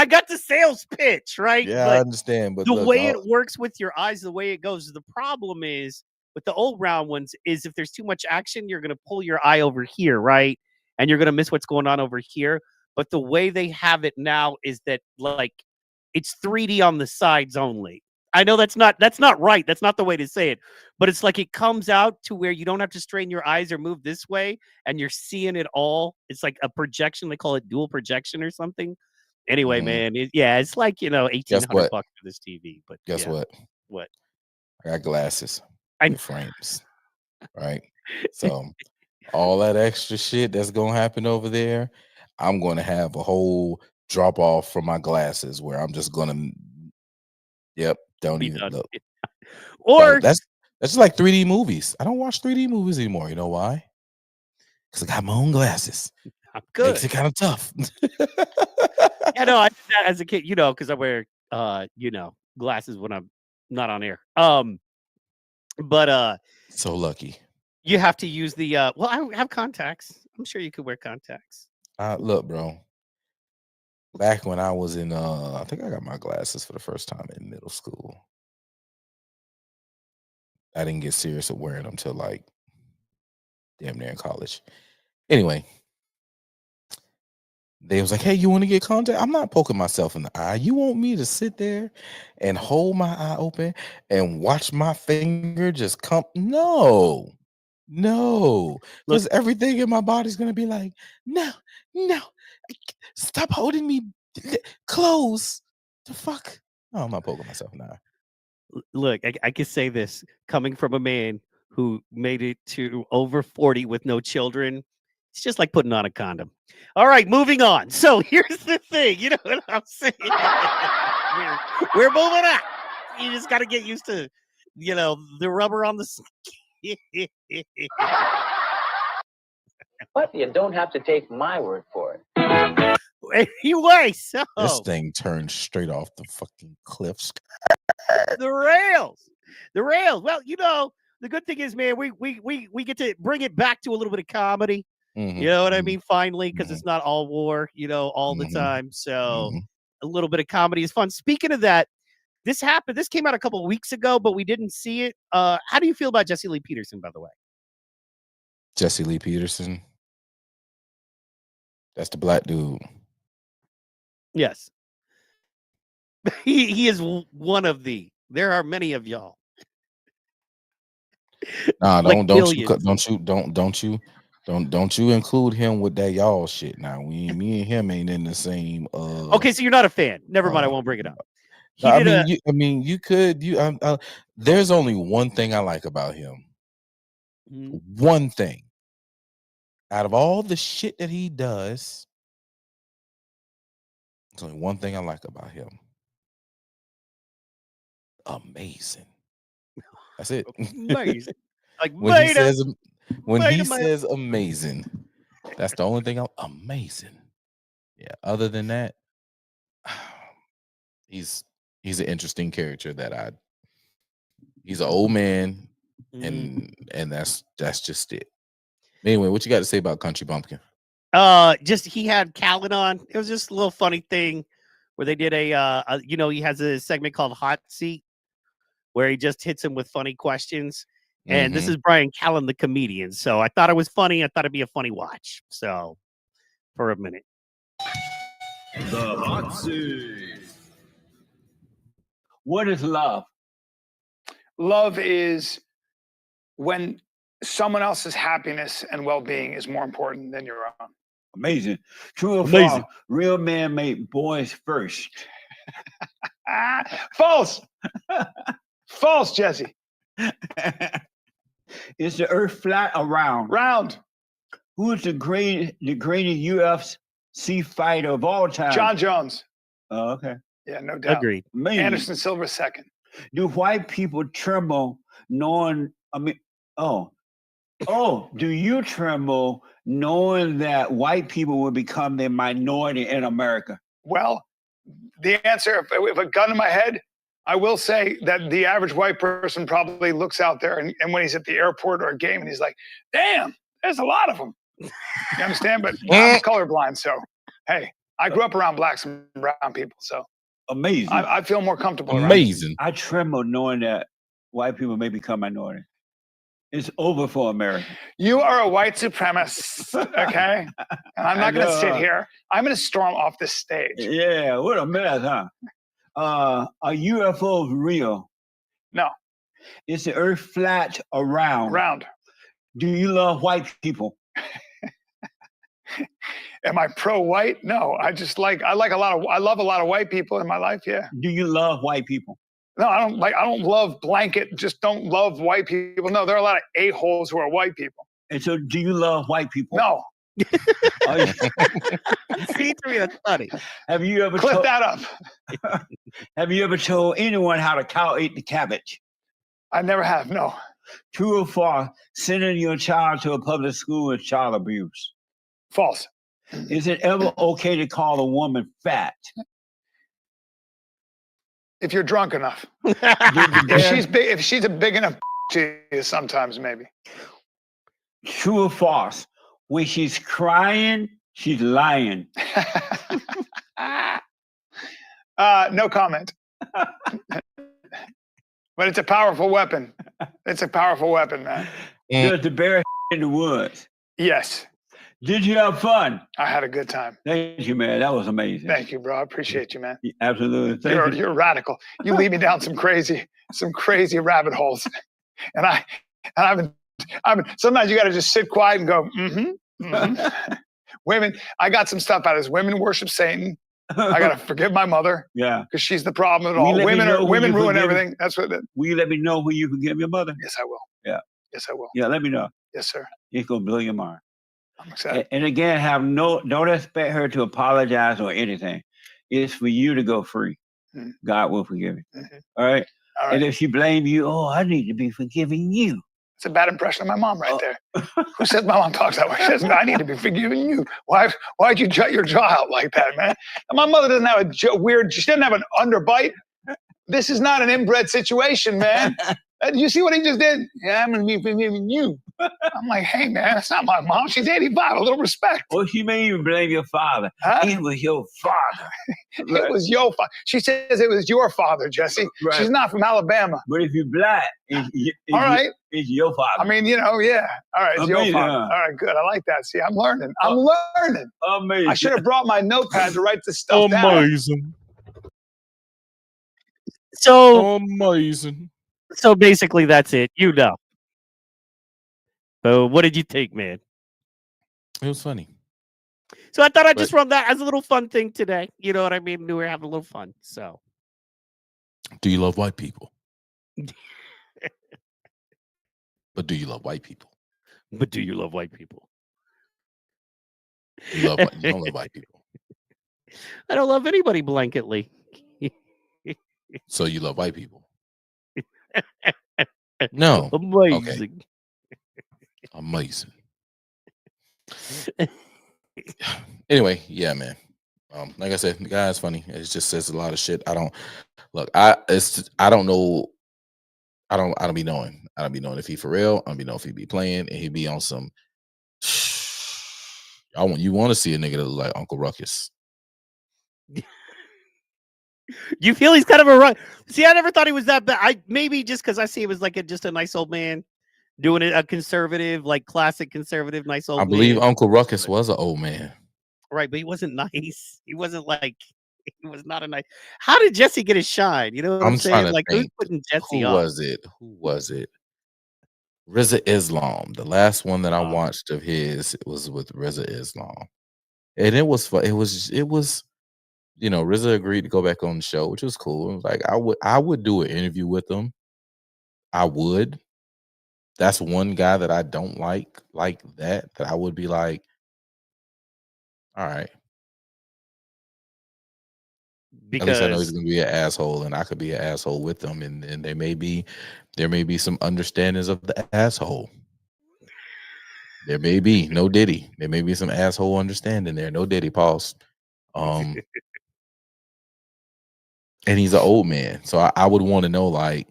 got the sales pitch right, Yeah, I but understand. But the look, way it works with your eyes, the way it goes. The problem is with the old round ones is if there's too much action, you're gonna pull your eye over here, right? And you're gonna miss what's going on over here. But the way they have it now is that like it's 3D on the sides only. I know that's not right. That's not the way to say it. But it's like it comes out to where you don't have to strain your eyes or move this way and you're seeing it all. It's like a projection. They call it dual projection or something. Anyway, Mhm. man, yeah, it's like, Guess 1,800 what? bucks for this TV, but Guess yeah, what? what? I got glasses I with frames, right? So all that extra shit that's gonna happen over there, I'm gonna have a whole drop off from my glasses where I'm just gonna, yep, don't be even done. look. Or That's just like 3D movies. I don't watch 3D movies anymore. You know why? Because I got my own glasses. I'm Makes good. it kind of tough. Yeah, no, I did that as a kid, because I wear glasses when I'm not on air. But So lucky. you have to use the well, I have contacts. I'm sure you could wear contacts. Look, bro. Back when I was in, I think I got my glasses for the first time in middle school. I didn't get serious at wearing them till like damn near in college. Anyway, They was like, "Hey, you want to get contact?" I'm not poking myself in the eye. You want me to sit there and hold my eye open and watch my finger just come? No, no, Look, because everything in my body's gonna be like, no, no, stop holding me close. The fuck? No, I'm not poking myself in the eye. look, I can say this coming from a man who made it to over 40 with no children. It's just like putting on a condom. All right, moving on. So here's the thing. You know what I'm saying? we're moving on. You just got to get used to, the rubber on the skin. But you don't have to take my word for it. Anyway, so This thing turned straight off the fucking cliffs. the rails. Well, the good thing is, man, we get to bring it back to a little bit of comedy. Mhm, You know what I mhm, mean? Finally, because mhm, it's not all war, all the mhm, time. So mhm. a little bit of comedy is fun. Speaking of that, this happened. This came out a couple of weeks ago, but we didn't see it. How do you feel about Jesse Lee Peterson, by the way? Jesse Lee Peterson. That's the black dude. Yes, he is one of the. There are many of y'all, Nah, like don't you millions. don't you include him with that y'all shit. Now me and him ain't in the same Okay, so you're not a fan. Never mind. I uh won't bring it up. no, He did a. you could there's only one thing I like about him. Mhm. One thing. Out of all the shit that he does, there's only one thing I like about him. Amazing. That's it. Amazing. Like when he beta, says when he man. says amazing, that's the only thing amazing. Yeah, other than that, he's an interesting character he's an old man, Mhm. and that's just it. Anyway, what you got to say about Country Bumpkin? Just he had Callan on. It was just a little funny thing where they did he has a segment called Hot Seat where he just hits him with funny questions. And this Mm-hmm. is Brian Callen, the comedian. So I thought it was funny. I thought it'd be a funny watch. So for a minute. The hot seat. What is love? Love is when someone else's happiness and well-being is more important than your own. Amazing. True or Amazing. false? Real men make boys first. False. False, Jesse. Is the earth flat or round? Round. Who is the greatest UFC fighter of all time? John Jones. Oh, okay. Yeah, no doubt. Agreed. Amazing. Anderson Silva second. Do white people tremble knowing, do you tremble knowing that white people will become the minority in America? Well, the answer, if a gun in my head, I will say that the average white person probably looks out there and when he's at the airport or a game and he's like, damn, there's a lot of them. You understand? But I'm colorblind. So, hey, I grew up around blacks and brown people. So Amazing. I feel more comfortable around. Amazing. I tremble knowing that white people may become minority. It's over for America. You are a white supremacist, okay? And I'm not going to sit here. I'm going to storm off this stage. Yeah, what a mess, huh? Are UFOs real? No. Is the earth flat or round? Round. Do you love white people? Am I pro-white? No. I love a lot of white people in my life, yeah. Do you love white people? No, I don't love blanket, just don't love white people. No, there are a lot of a-holes who are white people. And so do you love white people? No. See, to me, that's funny. Have you ever Clip that up. Have you ever told anyone how the cow ate the cabbage? I never have, no. True or false? Sending your child to a public school is child abuse. False. Is it ever okay to call a woman fat? If you're drunk enough. If she's a big enough, she is sometimes maybe. True or false? When she's crying, she's lying. No comment. But it's a powerful weapon. It's a powerful weapon, man. Does the bear in the woods? Yes. Did you have fun? I had a good time. Thank you, man. That was amazing. Thank you, bro. I appreciate you, man. Absolutely. Thank you. You're radical. You lead me down some crazy rabbit holes, and I've been. Sometimes you got to just sit quiet and go, Women, I got some stuff out of this. Women worship Satan. I got to forgive my mother. Yeah. Because she's the problem at all. Women ruin everything. That's what. Will you let me know who you forgive your mother? Yes, I will. Yeah. Yes, I will. Yeah, let me know. Yes, sir. It's gonna blow your mind. I'm excited. And again, don't expect her to apologize or anything. It's for you to go free. Mm-hmm. God will forgive you. Mm-hmm. All right. All right. And if she blame you, I need to be forgiving you. It's a bad impression of my mom right there. Who says my mom talks that way? She says, I need to be forgiving you. Why'd you jut your jaw out like that, man? And my mother doesn't have she doesn't have an underbite. This is not an inbred situation, man. You see what he just did? Yeah, I'm going to be forgiving you. I'm like, hey, man, that's not my mom. She's 85. A little respect. Well, she may even blame your father. Huh? It was your father. It was your father. She says it was your father, Jesse. Right. She's not from Alabama. But if you're black, all right. It's your father. I mean, yeah. All right, it's your father. All right, good. I like that. See, I'm learning. Amazing. I should have brought my notepad to write this stuff down. Amazing. So basically, that's it. So what did you think, man? It was funny. So I thought I'd just run that as a little fun thing today. You know what I mean? We were having a little fun. So, do you love white people? But do you love white people? But do you love white people? You don't love white people. I don't love anybody blanketly. So you love white people? No. Amazing. Okay. Amazing. Anyway, yeah, man. Like I said, the guy's funny. It just says a lot of shit. I don't know. I don't be knowing. I don't be knowing if he for real. I don't be knowing if he be playing and he be on some. You want to see a nigga that look like Uncle Ruckus? You feel he's kind of a run? See, I never thought he was that bad. Maybe just because I see him as like just a nice old man doing it, a conservative, like classic conservative, nice old man. I believe Uncle Ruckus was an old man. Right, but he wasn't nice. He wasn't like. He was not a nice. How did Jesse get his shine? You know what I'm saying? Like, who's putting Jesse up? Who was it? Rizza Islam. The last one that I watched of his was with Rizza Islam, and it was fun. It was. Rizza agreed to go back on the show, which was cool. It was like I would do an interview with him. I would. That's one guy that I don't like that I would be like, all right. Because at least I know he's gonna be an asshole, and I could be an asshole with them, and there may be some understandings of the asshole. There may be no Diddy. There may be some asshole understanding there. No Diddy. Pause. And he's an old man, so I would want to know, like,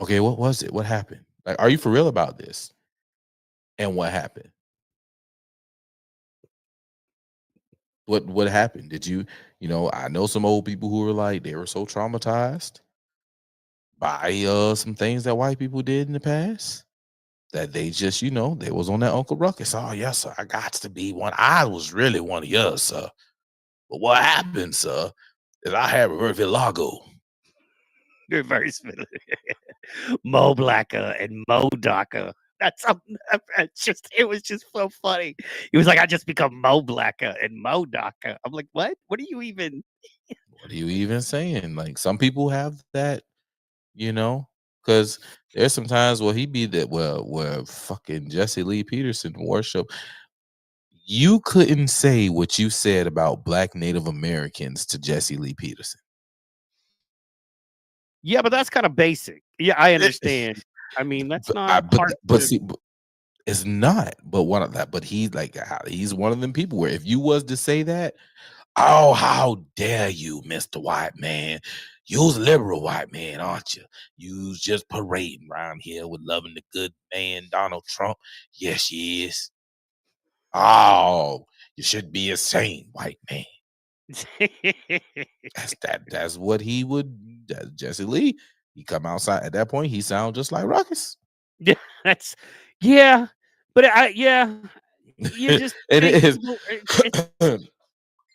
okay, what was it? What happened? Like, are you for real about this? And what happened? What happened? Did you I know some old people who were like, they were so traumatized by some things that white people did in the past that they just, they was on that Uncle Ruckus. Oh, yes, sir. I got to be one. I was really one of yours, sir. But what happened, sir, is I had reverse Lago. Reverse Mo Blacker and Mo Darker. It was just so funny. He was like, I just become Mo Blacker and Mo Darker. I'm like, what? What are you even saying? Like, some people have that, because there's some times where he be that where fucking Jesse Lee Peterson worship. You couldn't say what you said about Black Native Americans to Jesse Lee Peterson. Yeah, but that's kind of basic. Yeah, I understand. I mean, that's not it's not. But one of that. But he's one of them people where if you was to say that, oh, how dare you, Mr. White Man? You's a liberal white man, aren't you? You's just parading around here with loving the good man Donald Trump. Yes, he is. Oh, you should be a sane white man. That's what he would. Jesse Lee, he come outside at that point. He sounds just like Ruckus. Yeah, but You just It think is. people, it's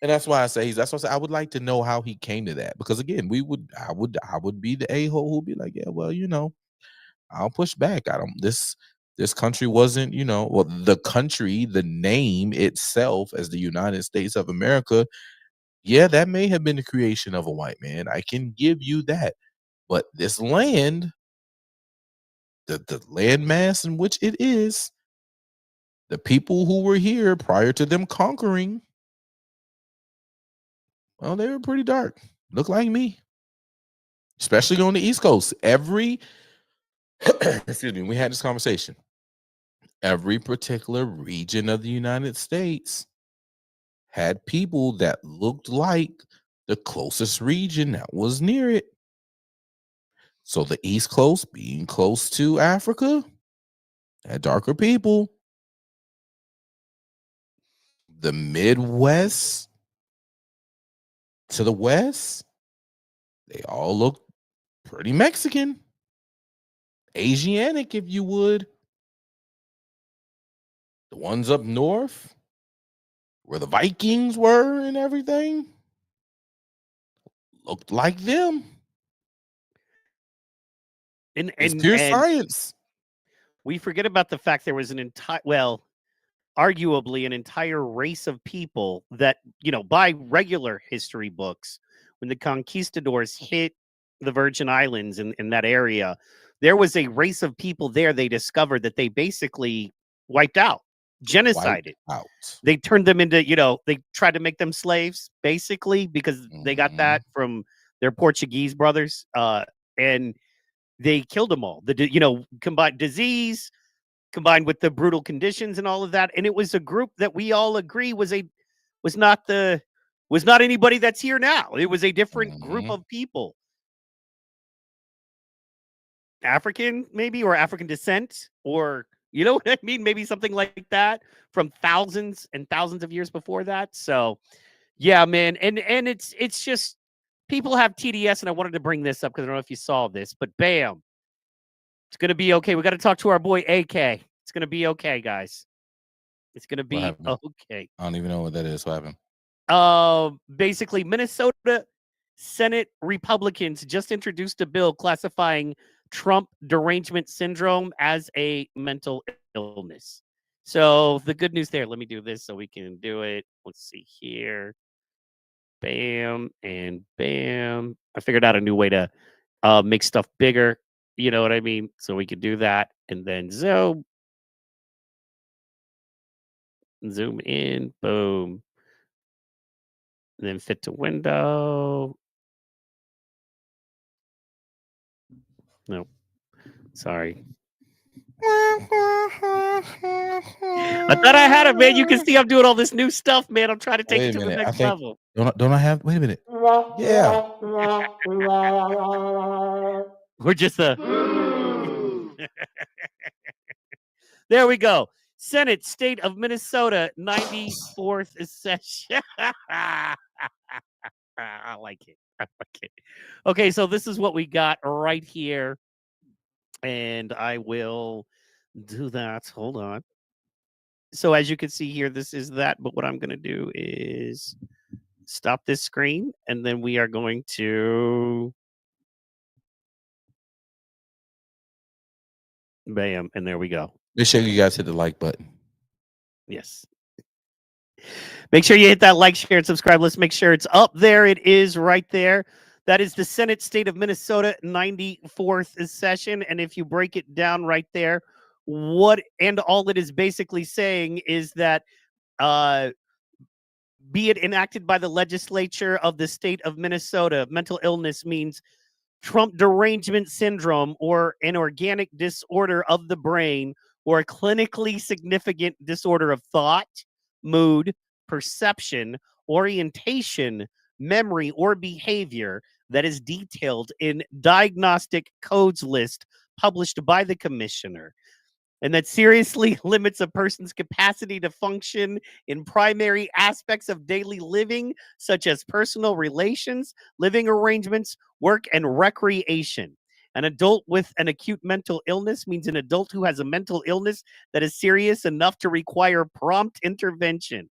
And that's why I say that's why I say I would like to know how he came to that. Because again, I would be the a-hole who'd be like, yeah, well, I'll push back. I don't this country wasn't, well, the country, the name itself as the United States of America, yeah, that may have been the creation of a white man. I can give you that. But this land, the land mass in which it is, the people who were here prior to them conquering, well, they were pretty dark. Look like me. Especially on the East Coast. Excuse me, we had this conversation. Every particular region of the United States had people that looked like the closest region that was near it. So the East Coast, being close to Africa, had darker people. The Midwest to the West, they all look pretty Mexican, Asiatic, if you would. The ones up north, where the Vikings were and everything, looked like them. It's pure and science. we forget about the fact there was arguably an entire race of people that, by regular history books, when the conquistadors hit the Virgin Islands in that area, there was a race of people there they discovered that they basically wiped out, genocided. Out. They turned them into, they tried to make them slaves, basically, because they got that from their Portuguese brothers. And they killed them all. Combined disease, combined with the brutal conditions and all of that. And it was a group that we all agree was not anybody that's here now. It was a different group of people. African, maybe, or African descent, or you know what I mean? Maybe something like that from thousands and thousands of years before that. So yeah, man. And it's just people have TDS, and I wanted to bring this up because I don't know if you saw this, but bam. It's going to be okay. We got to talk to our boy AK. It's going to be okay, guys. It's going to be okay. I don't even know what that is. What happened? Basically, Minnesota Senate Republicans just introduced a bill classifying Trump derangement syndrome as a mental illness. So the good news there, let me do this so we can do it. Let's see here. Bam and bam. I figured out a new way to make stuff bigger. You know what I mean? So we could do that and then zoom in, boom. And then fit to window. No, sorry. I thought I had it, man. You can see I'm doing all this new stuff, man. I'm trying to take it to the next level. Don't I have? Wait a minute. Yeah. We're just there we go. Senate, State of Minnesota, 94th session. I like it. I like it. Okay, so this is what we got right here. And I will do that. Hold on. So as you can see here, this is that. But what I'm going to do is stop this screen. And then we are going to... Bam. And there we go. Make sure you guys hit the like button. Yes. Make sure you hit that like, share, and subscribe. Let's make sure it's up there. It is right there. That is the Senate State of Minnesota 94th session. And if you break it down right there, all it is basically saying is that be it enacted by the legislature of the state of Minnesota, mental illness means Trump derangement syndrome or an organic disorder of the brain or a clinically significant disorder of thought, mood, perception, orientation, memory, or behavior that is detailed in diagnostic codes list published by the commissioner, and that seriously limits a person's capacity to function in primary aspects of daily living, such as personal relations, living arrangements, work, and recreation. An adult with an acute mental illness means an adult who has a mental illness that is serious enough to require prompt intervention.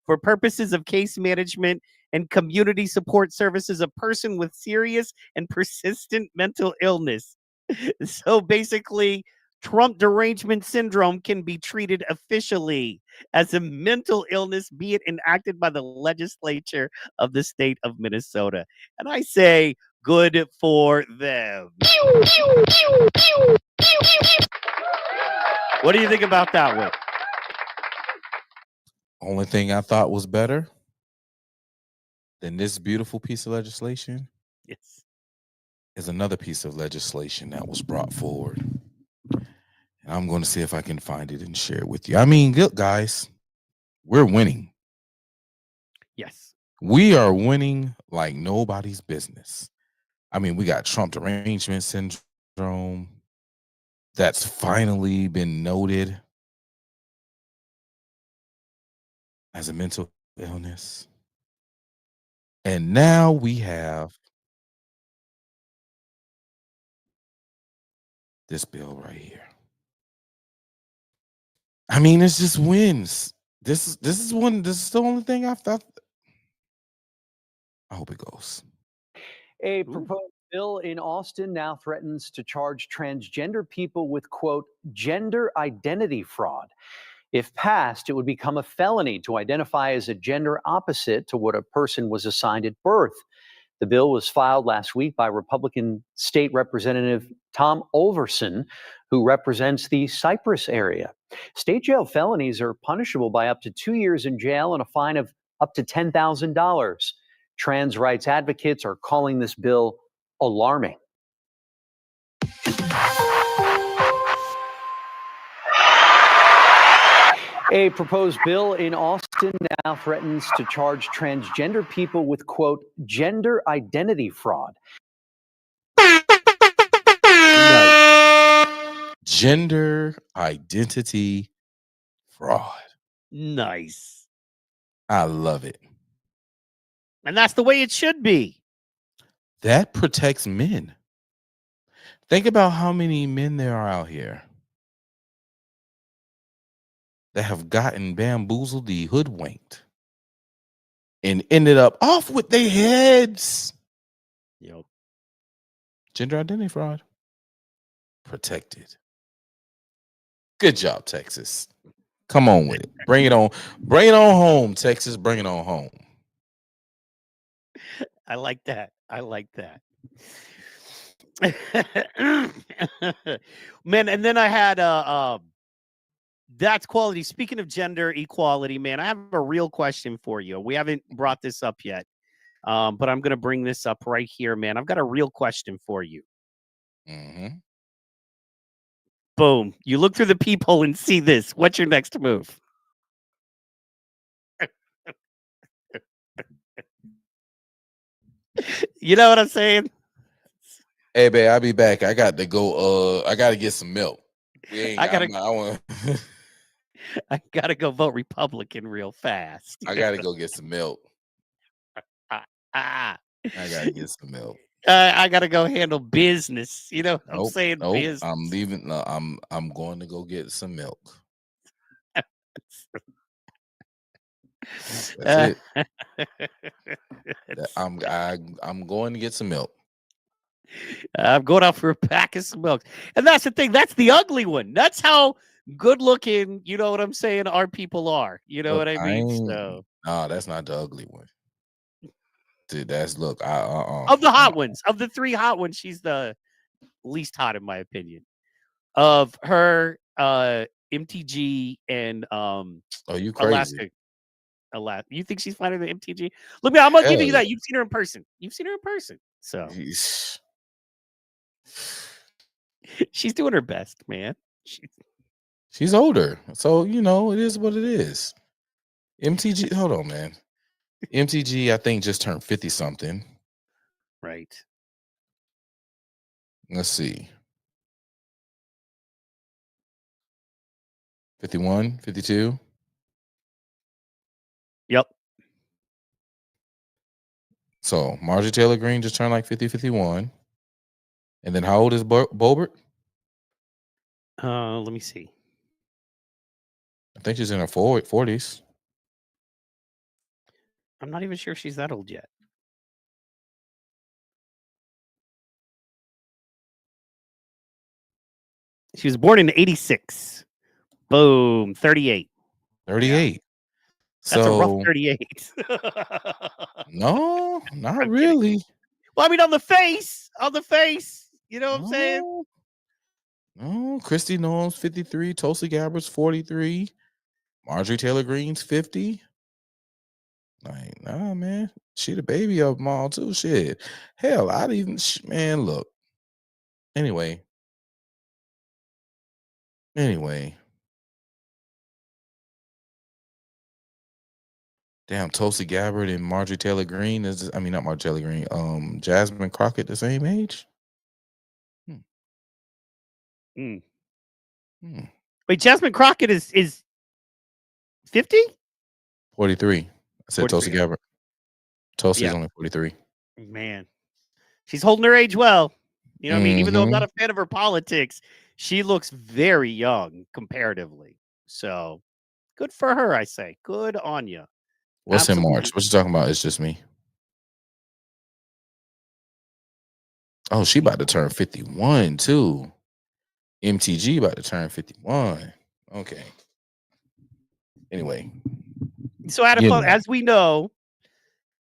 For purposes of case management and community support services, a person with serious and persistent mental illness. So basically, Trump derangement syndrome can be treated officially as a mental illness, be it enacted by the legislature of the state of Minnesota. And I say, good for them. What do you think about that one? Only thing I thought was better than this beautiful piece of legislation Yes. is another piece of legislation that was brought forward. And I'm going to see if I can find it and share it with you. I mean, look, guys, we're winning. Yes. We are winning like nobody's business. I mean, we got Trump derangement syndrome that's finally been noted as a mental illness. And now we have this bill right here. I mean, it's just wins. This is the only thing I've thought. I hope it goes. A proposed bill in Austin now threatens to charge transgender people with, quote, gender identity fraud. If passed, it would become a felony to identify as a gender opposite to what a person was assigned at birth. The bill was filed last week by Republican State Representative Tom Olverson, who represents the Cypress area. State jail felonies are punishable by up to 2 years in jail and a fine of up to $10,000. Trans rights advocates are calling this bill alarming. A proposed bill in Austin now threatens to charge transgender people with, quote, gender identity fraud. Gender identity fraud. Nice. I love it. And that's the way it should be. That protects men. Think about how many men there are out here that have gotten bamboozled, hoodwinked, and ended up off with their heads. Yep. Gender identity fraud. Protected. Good job, Texas. Come on with it. Bring it on. Bring it on home, Texas. Bring it on home. I like that. I like that. Man, and then I had that's quality. Speaking of gender equality, man, I have a real question for you. We haven't brought this up yet. But I'm gonna bring this up right here, man. I've got a real question for you. Mm-hmm. Boom. You look through the peephole and see this. What's your next move? You know what I'm saying? Hey, babe, I'll be back. I got to go. I got to get some milk. I gotta go vote Republican real fast. I got to go get some milk. I gotta get some milk. I gotta go handle business. You know, I'm saying business. I'm leaving. No, I'm going to go get some milk. That's it. I'm going to get some milk. I'm going out for a pack of some milk. And that's the thing. That's the ugly one. That's how good looking, you know what I'm saying, our people are. You know what I mean? No, that's not the ugly one. Dude, that's look. Of the hot ones, of the 3 hot ones, she's the least hot in my opinion. Of her, MTG and oh, you crazy. Alaska. You think she's finer than MTG? Look, man, I'm gonna give you that. You've seen her in person. So she's doing her best, man. She's older, so you know it is what it is. MTG, hold on, man. MTG, I think just turned 50 something. Right. Let's see. 51, 52. Yep. So Marjorie Taylor Greene just turned like 50, 51. And then how old is Bobert? Let me see. I think she's in her 40s. I'm not even sure if she's that old yet. She was born in 86. Boom, 38. 38. That's a rough So 38. no, not I'm kidding. really. Well, I mean, on the face. You know what I'm saying? No, Christy Noem's 53, Tulsi Gabbard's 43, Marjorie Taylor Greene's 50. Like, nah, man. She the baby of them all, too. Shit. Hell, I'd even, man, look. Anyway. Damn, Tulsi Gabbard and Marjorie Taylor Greene not Marjorie Taylor Greene, Jasmine Crockett the same age? Mm. Hmm. Wait, Jasmine Crockett is 50? 43. I said 43, Tulsi yeah. Gabbard. Tulsi's Yeah. only 43. Man. She's holding her age well. You know what I mean? Even though I'm not Mhm. a fan of her politics, she looks very young comparatively. So good for her, I say. Good on you. What's in Absolutely. March? What you talking about? It's just me. Oh, she about to turn 51 too. MTG about to turn 51. Okay. Anyway, So I had a you fun, know. as we know,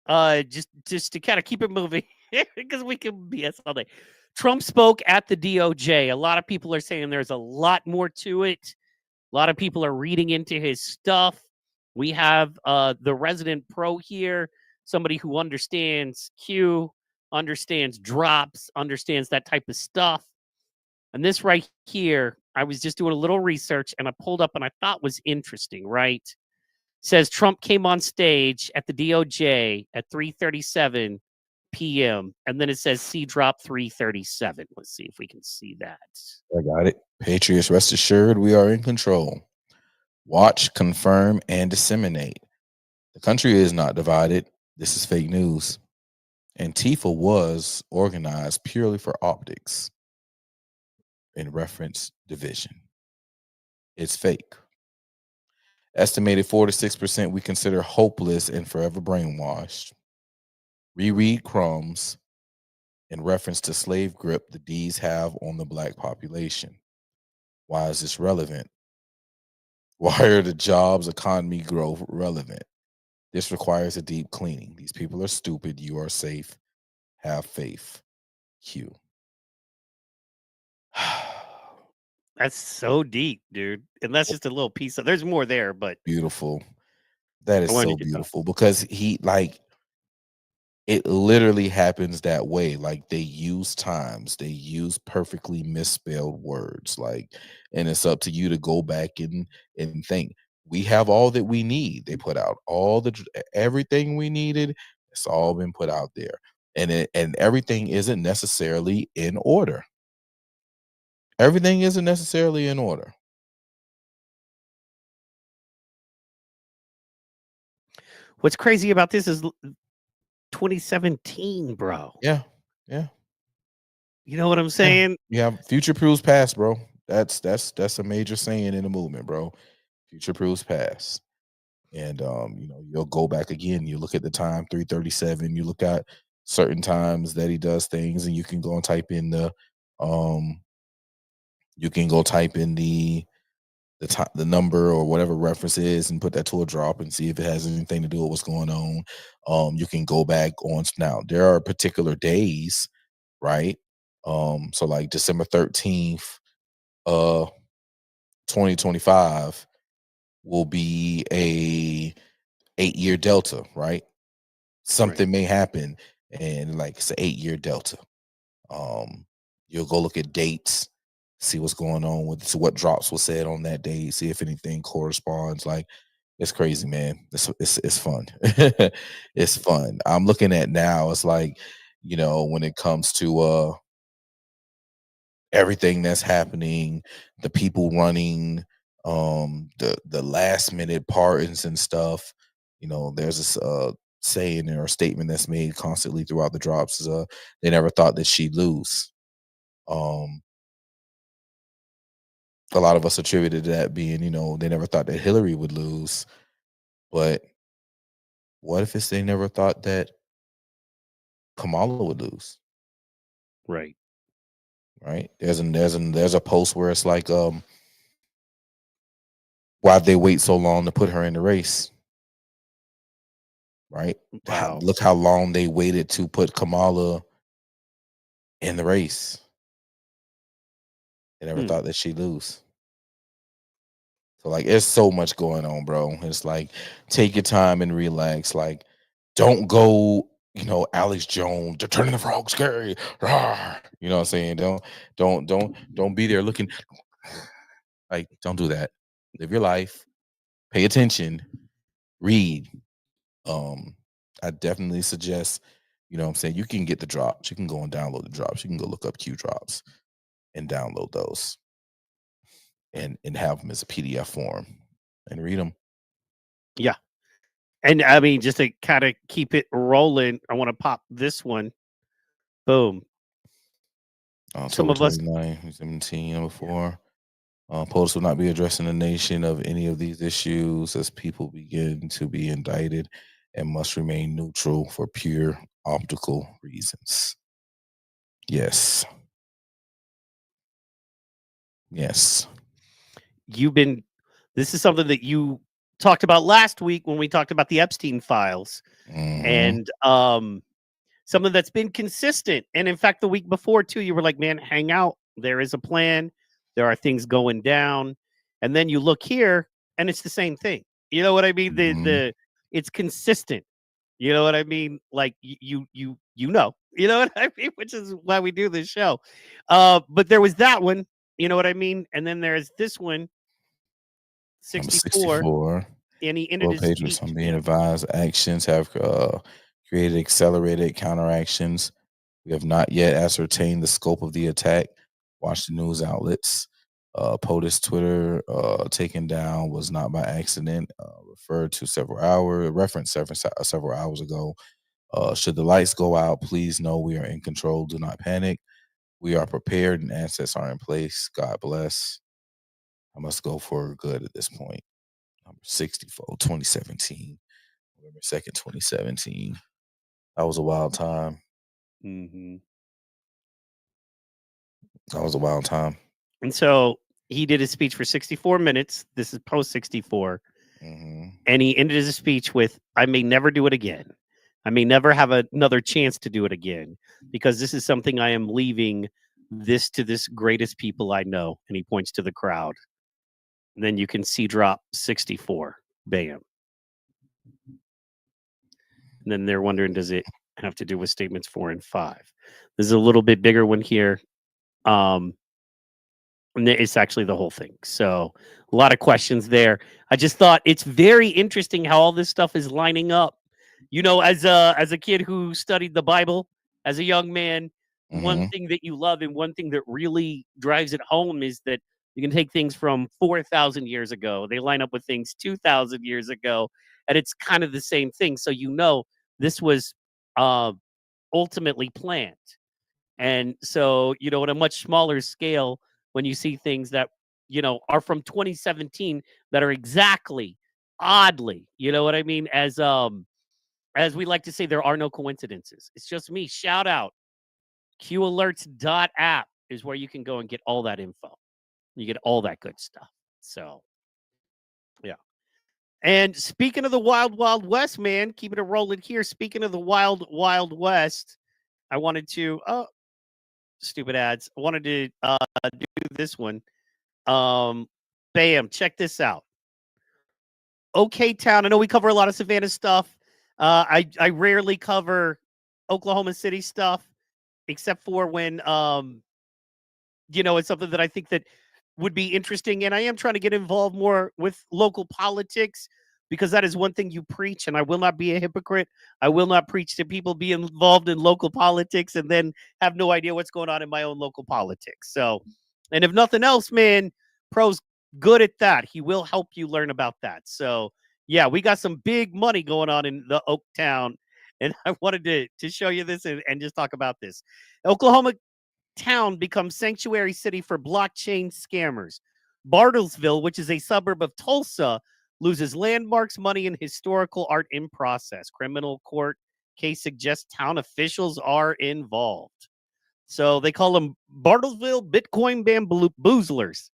just to kind of keep it moving because we can BS all day. Trump spoke at the DOJ. A lot of people are saying there's a lot more to it. A lot of people are reading into his stuff. We have the resident pro here, somebody who understands Q, understands drops, understands that type of stuff. And this right here, I was just doing a little research and I pulled up and I thought was interesting, right? Says Trump came on stage at the DOJ at 3:37 p.m. and then it says C drop 3:37. Let's see if we can see that. I got it. Patriots, rest assured we are in control. Watch, confirm, and disseminate. The country is not divided. This is fake news. Antifa was organized purely for optics in reference division. It's fake. Estimated 4 to 6% we consider hopeless and forever brainwashed. Reread crumbs in reference to slave grip the D's have on the black population. Why is this relevant? Why are the jobs, economy, growth relevant? This requires a deep cleaning. These people are stupid. You are safe. Have faith. Q. That's so deep, dude. And that's just a little piece of there's more there, but Beautiful. That I is wanted so to get done. beautiful because it literally happens that way. Like they use perfectly misspelled words. And it's up to you to go back and think. We have all that we need. They put out everything we needed. It's all been put out there, and everything isn't necessarily in order. Everything isn't necessarily in order. What's crazy about this is 2017, bro. Yeah. You know what I'm saying? Yeah, future proves past, bro. That's a major saying in the movement, bro. Future proves past. And you'll go back again. You look at the time 3:37. You look at certain times that he does things, and you can go and type in the the number or whatever reference is and put that to a drop and see if it has anything to do with what's going on. You can go back on now. There are particular days, right? So like December 13th, 2025 will be a 8-year delta, right? Something may happen and like it's an 8-year delta. You'll go look at dates, see what's going on with what drops was said on that day, see if anything corresponds. Like it's crazy, man. It's fun. It's fun. I'm looking at now, it's like, when it comes to everything that's happening, the people running, the last minute pardons and stuff. There's this saying or statement that's made constantly throughout the drops is they never thought that she'd lose. Um, a lot of us attributed that being, they never thought that Hillary would lose. But what if they never thought that Kamala would lose? Right. Right? There's a post where it's like, why'd they wait so long to put her in the race? Right? Wow. Look how long they waited to put Kamala in the race. They never thought that she'd lose. So like, there's so much going on, bro. It's like, take your time and relax. Like, don't go, Alex Jones, they're turning the frog scary. Rawr. You know what I'm saying? Don't be there looking like, don't do that. Live your life, pay attention, read. I definitely suggest, what I'm saying, you can get the drops. You can go and download the drops. You can go look up Q drops and download those and have them as a PDF form and read them. Yeah. And I mean, just to kind of keep it rolling, I want to pop this one. Boom. Some October of us 29, 17, number 4. POTUS will not be addressing the nation of any of these issues as people begin to be indicted and must remain neutral for pure optical reasons. Yes. Yes. This is something that you talked about last week when we talked about the Epstein files. Mhm. And something that's been consistent. And in fact, the week before too, you were like, man, hang out. There is a plan. There are things going down. And then you look here and it's the same thing. You know what I mean? Mhm. It's consistent. You know what I mean? Like you know what I mean? Which is why we do this show. But there was that one, you know what I mean? And then there's this one, Number 64, 64. and he ended Well, his Patriots, I'm speech. being Yeah. advised actions have created accelerated counteractions. We have not yet ascertained the scope of the attack. Watch the news outlets. POTUS Twitter taken down was not by accident. Referenced several hours ago. Should the lights go out, please know we are in control. Do not panic. We are prepared and assets are in place. God bless. I must go for good at this point. Number 64, 2017. November 2nd, 2017. That was a wild time. Mm-hmm. That was a wild time. And so he did his speech for 64 minutes. This is post 64. Hmm. And he ended his speech with, I may never do it again. I may never have another chance to do it again because this is something I am leaving this to this greatest people I know. And he points to the crowd. And then you can see drop 64. Bam. And then they're wondering, does it have to do with statements 4 and 5? There's a little bit bigger one here. And it's actually the whole thing. So a lot of questions there. I just thought it's very interesting how all this stuff is lining up. You know, as a kid who studied the Bible as a young man, one Hmm. thing that you love and one thing that really drives it home is that you can take things from 4,000 years ago. They line up with things 2,000 years ago, and it's kind of the same thing. So this was uh, ultimately planned. And so, on a much smaller scale, when you see things that, are from 2017 that are exactly oddly, you know what I mean? As we like to say, there are no coincidences. It's just me. Shout out qalerts.app is where you can go and get all that info. You get all that good stuff. So, yeah. And speaking of the wild, wild west, man, keeping it rolling here. Speaking of the wild, wild west, I wanted to, stupid ads. I wanted to do this one. Bam, check this out. OK Town. I know we cover a lot of Savannah stuff. I rarely cover Oklahoma City stuff, except for when it's something that I think that would be interesting. And I am trying to get involved more with local politics because that is one thing you preach. And I will not be a hypocrite. I will not preach to people be involved in local politics and then have no idea what's going on in my own local politics. So, and if nothing else, man, Pro's good at that. He will help you learn about that. So, yeah, we got some big money going on in the Oak Town. And I wanted to show you this and just talk about this. Oklahoma town becomes sanctuary city for blockchain scammers. Bartlesville, which is a suburb of Tulsa, loses landmarks, money, and historical art in process. Criminal court case suggests town officials are involved. So they call them Bartlesville Bitcoin bamboozlers.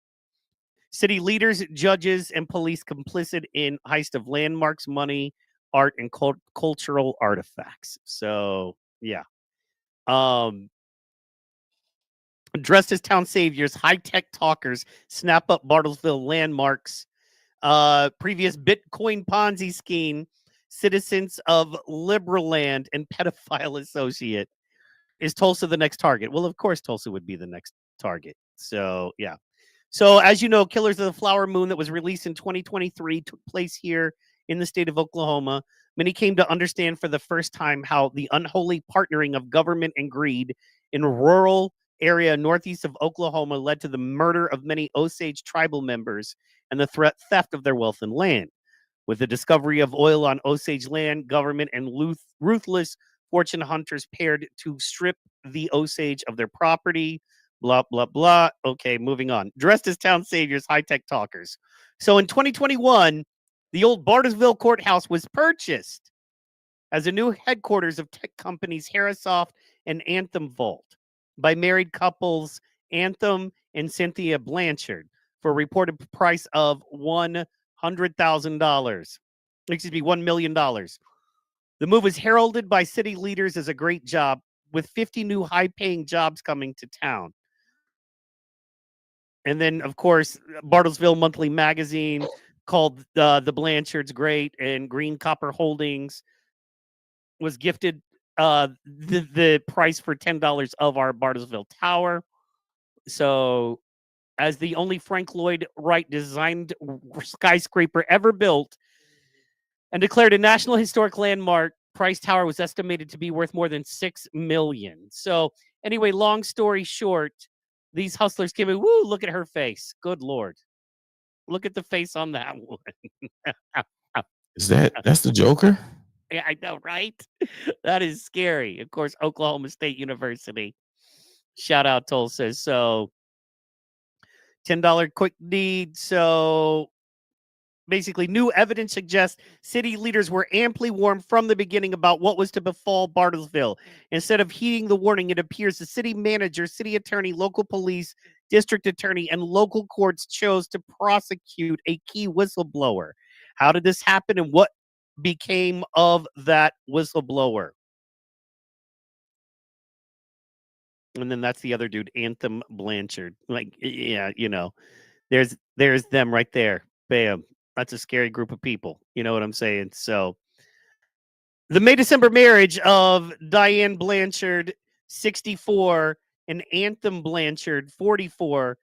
City leaders, judges, and police complicit in heist of landmarks, money, art, and cultural artifacts. So, yeah. Dressed as town saviors, high-tech talkers snap up Bartlesville landmarks. Previous Bitcoin Ponzi scheme, citizens of Liberland, and pedophile associate. Is Tulsa the next target? Well, of course, Tulsa would be the next target. So, yeah. So, as you know, Killers of the Flower Moon that was released in 2023 took place here in the state of Oklahoma. Many came to understand for the first time how the unholy partnering of government and greed in rural area northeast of Oklahoma led to the murder of many Osage tribal members and the theft of their wealth and land. With the discovery of oil on Osage land, government and ruthless fortune hunters paired to strip the Osage of their property. Blah, blah, blah. Okay, moving on. Dressed as town saviors, high-tech talkers. So in 2021, the old Bartlesville courthouse was purchased as a new headquarters of tech companies Harrisoft and Anthem Vault by married couples Anthem and Cynthia Blanchard for a reported price of $100,000. Excuse me, $1 million. The move was heralded by city leaders as a great job, with 50 new high-paying jobs coming to town. And then, of course, Bartlesville Monthly Magazine called the Blanchards great, and Green Copper Holdings was gifted the price for $10 of our Bartlesville Tower. So, as the only Frank Lloyd Wright designed skyscraper ever built and declared a National Historic Landmark, Price Tower was estimated to be worth more than $6 million. So, anyway, long story short, these hustlers came in. Woo, look at her face. Good Lord. Look at the face on that one. That's the Joker? Yeah, I know, right? That is scary. Of course, Oklahoma State University. Shout out Tulsa. So, $10 quick deed. So, basically, new evidence suggests city leaders were amply warned from the beginning about what was to befall Bartlesville. Instead of heeding the warning, it appears the city manager, city attorney, local police, district attorney, and local courts chose to prosecute a key whistleblower. How did this happen, and what became of that whistleblower? And then that's the other dude, Anthem Blanchard. Like, yeah, there's them right there. Bam. That's a scary group of people. You know what I'm saying? So, the May-December marriage of Diane Blanchard, 64, and Anthem Blanchard, 44,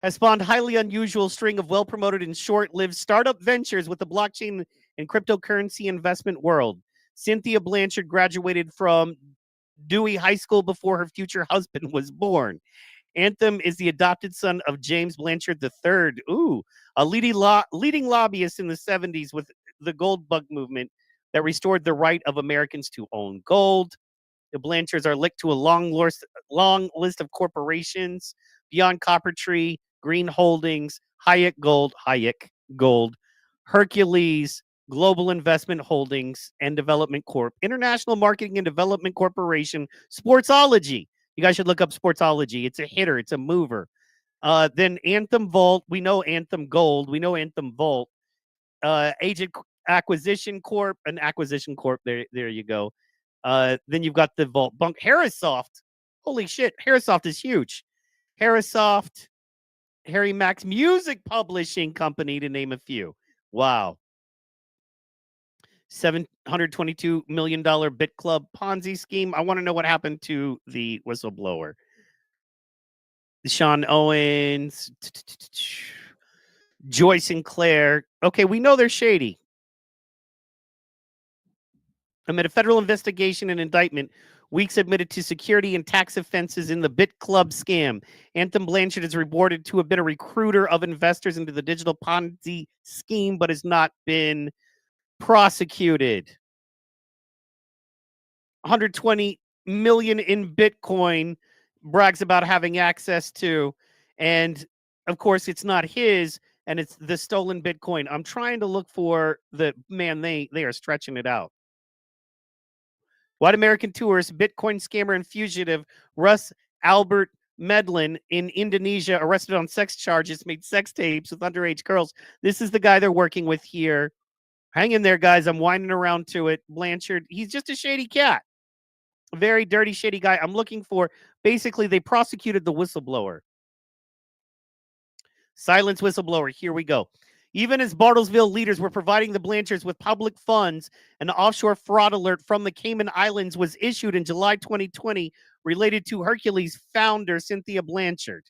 has spawned highly unusual string of well-promoted and short-lived startup ventures with the blockchain and cryptocurrency investment world. Cynthia Blanchard graduated from Dewey High School before her future husband was born. Anthem is the adopted son of James Blanchard III. Ooh, a leading lobbyist in the 70s with the gold bug movement that restored the right of Americans to own gold. The Blanchards are linked to a long list of corporations beyond Coppertree, Green Holdings, Hayek Gold, Hercules, Global Investment Holdings and Development Corp, International Marketing and Development Corporation, Sportsology. You guys should look up Sportsology. It's a hitter. It's a mover. Then Anthem Vault. We know Anthem Gold. We know Anthem Vault. Agent Acquisition Corp. An Acquisition Corp. There you go. Then you've got the Vault Bunk. Harrisoft. Holy shit. Harrisoft is huge. Harrisoft. Harry Max Music Publishing Company, to name a few. Wow. $722 million Bit Club Ponzi scheme. I want to know what happened to the whistleblower. Sean Owens, Joy Sinclair. Okay, we know they're shady. Amid a federal investigation and indictment, Weeks admitted to security and tax offenses in the Bit Club scam. Anthem Blanchard is reported to have been a recruiter of investors into the digital Ponzi scheme, but has not been prosecuted. 120 million in Bitcoin brags about having access to, and of course it's not his, and it's the stolen Bitcoin. I'm trying to look for the man. They are stretching it out. White American tourist, Bitcoin scammer, and fugitive Russ Albert Medlin in Indonesia, arrested on sex charges, made sex tapes with underage girls. This is the guy they're working with here. Hang in there, guys. I'm winding around to it. Blanchard, he's just a shady cat. A very dirty, shady guy. I'm looking for, basically, they prosecuted the whistleblower. Silence whistleblower. Here we go. Even as Bartlesville leaders were providing the Blanchards with public funds, an offshore fraud alert from the Cayman Islands was issued in July 2020 related to Hercules founder Cynthia Blanchard.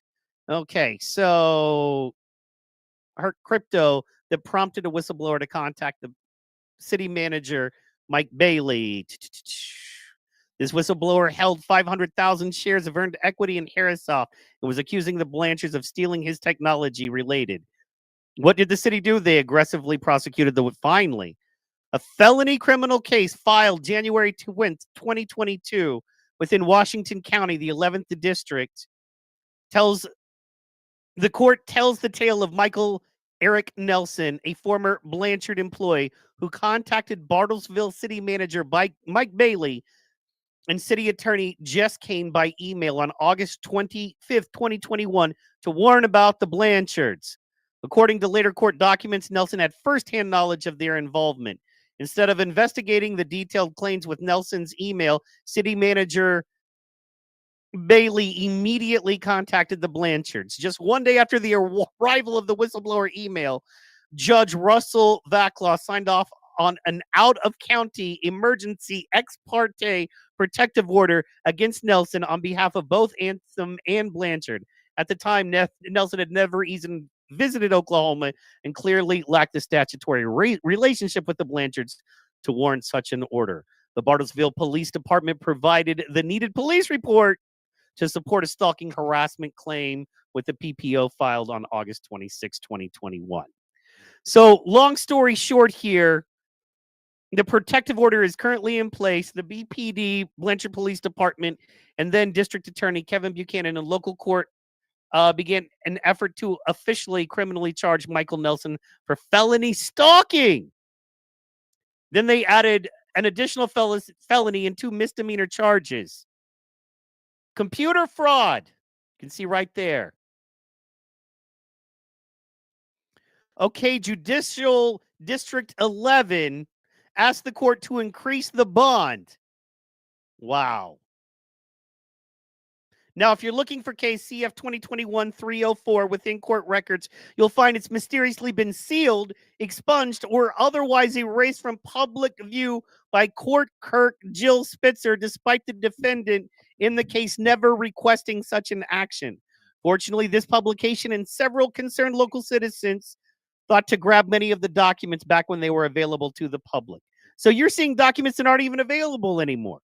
Okay, so her crypto that prompted a whistleblower to contact the city manager, Mike Bailey. This whistleblower held 500,000 shares of earned equity in Harrisoft and was accusing the Blanchards of stealing his technology related. What did the city do? They aggressively prosecuted finally. A felony criminal case filed January 2022 within Washington County, the 11th district, the court tells the tale of Michael Eric Nelson, a former Blanchard employee who contacted Bartlesville city manager Mike Bailey and city attorney Jess Kane by email on August 25th, 2021 to warn about the Blanchards. According to later court documents, Nelson had firsthand knowledge of their involvement. Instead of investigating the detailed claims with Nelson's email, city manager Bailey immediately contacted the Blanchards. Just one day after the arrival of the whistleblower email, Judge Russell Vaclaw signed off on an out-of-county emergency ex parte protective order against Nelson on behalf of both Anthem and Blanchard. At the time, Nelson had never even visited Oklahoma and clearly lacked the statutory relationship with the Blanchards to warrant such an order. The Bartlesville Police Department provided the needed police report to support a stalking harassment claim with the PPO filed on August 26, 2021. So, long story short here, the protective order is currently in place. The BPD, Blanchard Police Department, and then District Attorney Kevin Buchanan and local court began an effort to officially criminally charge Michael Nelson for felony stalking. Then they added an additional felony and 2 misdemeanor charges. Computer fraud. You can see right there. Okay, Judicial District 11 asked the court to increase the bond. Wow. Now, if you're looking for case CF 2021-304 within court records, you'll find it's mysteriously been sealed, expunged, or otherwise erased from public view by court clerk Jill Spitzer, despite the defendant in the case never requesting such an action. Fortunately, this publication and several concerned local citizens thought to grab many of the documents back when they were available to the public. So you're seeing documents that aren't even available anymore.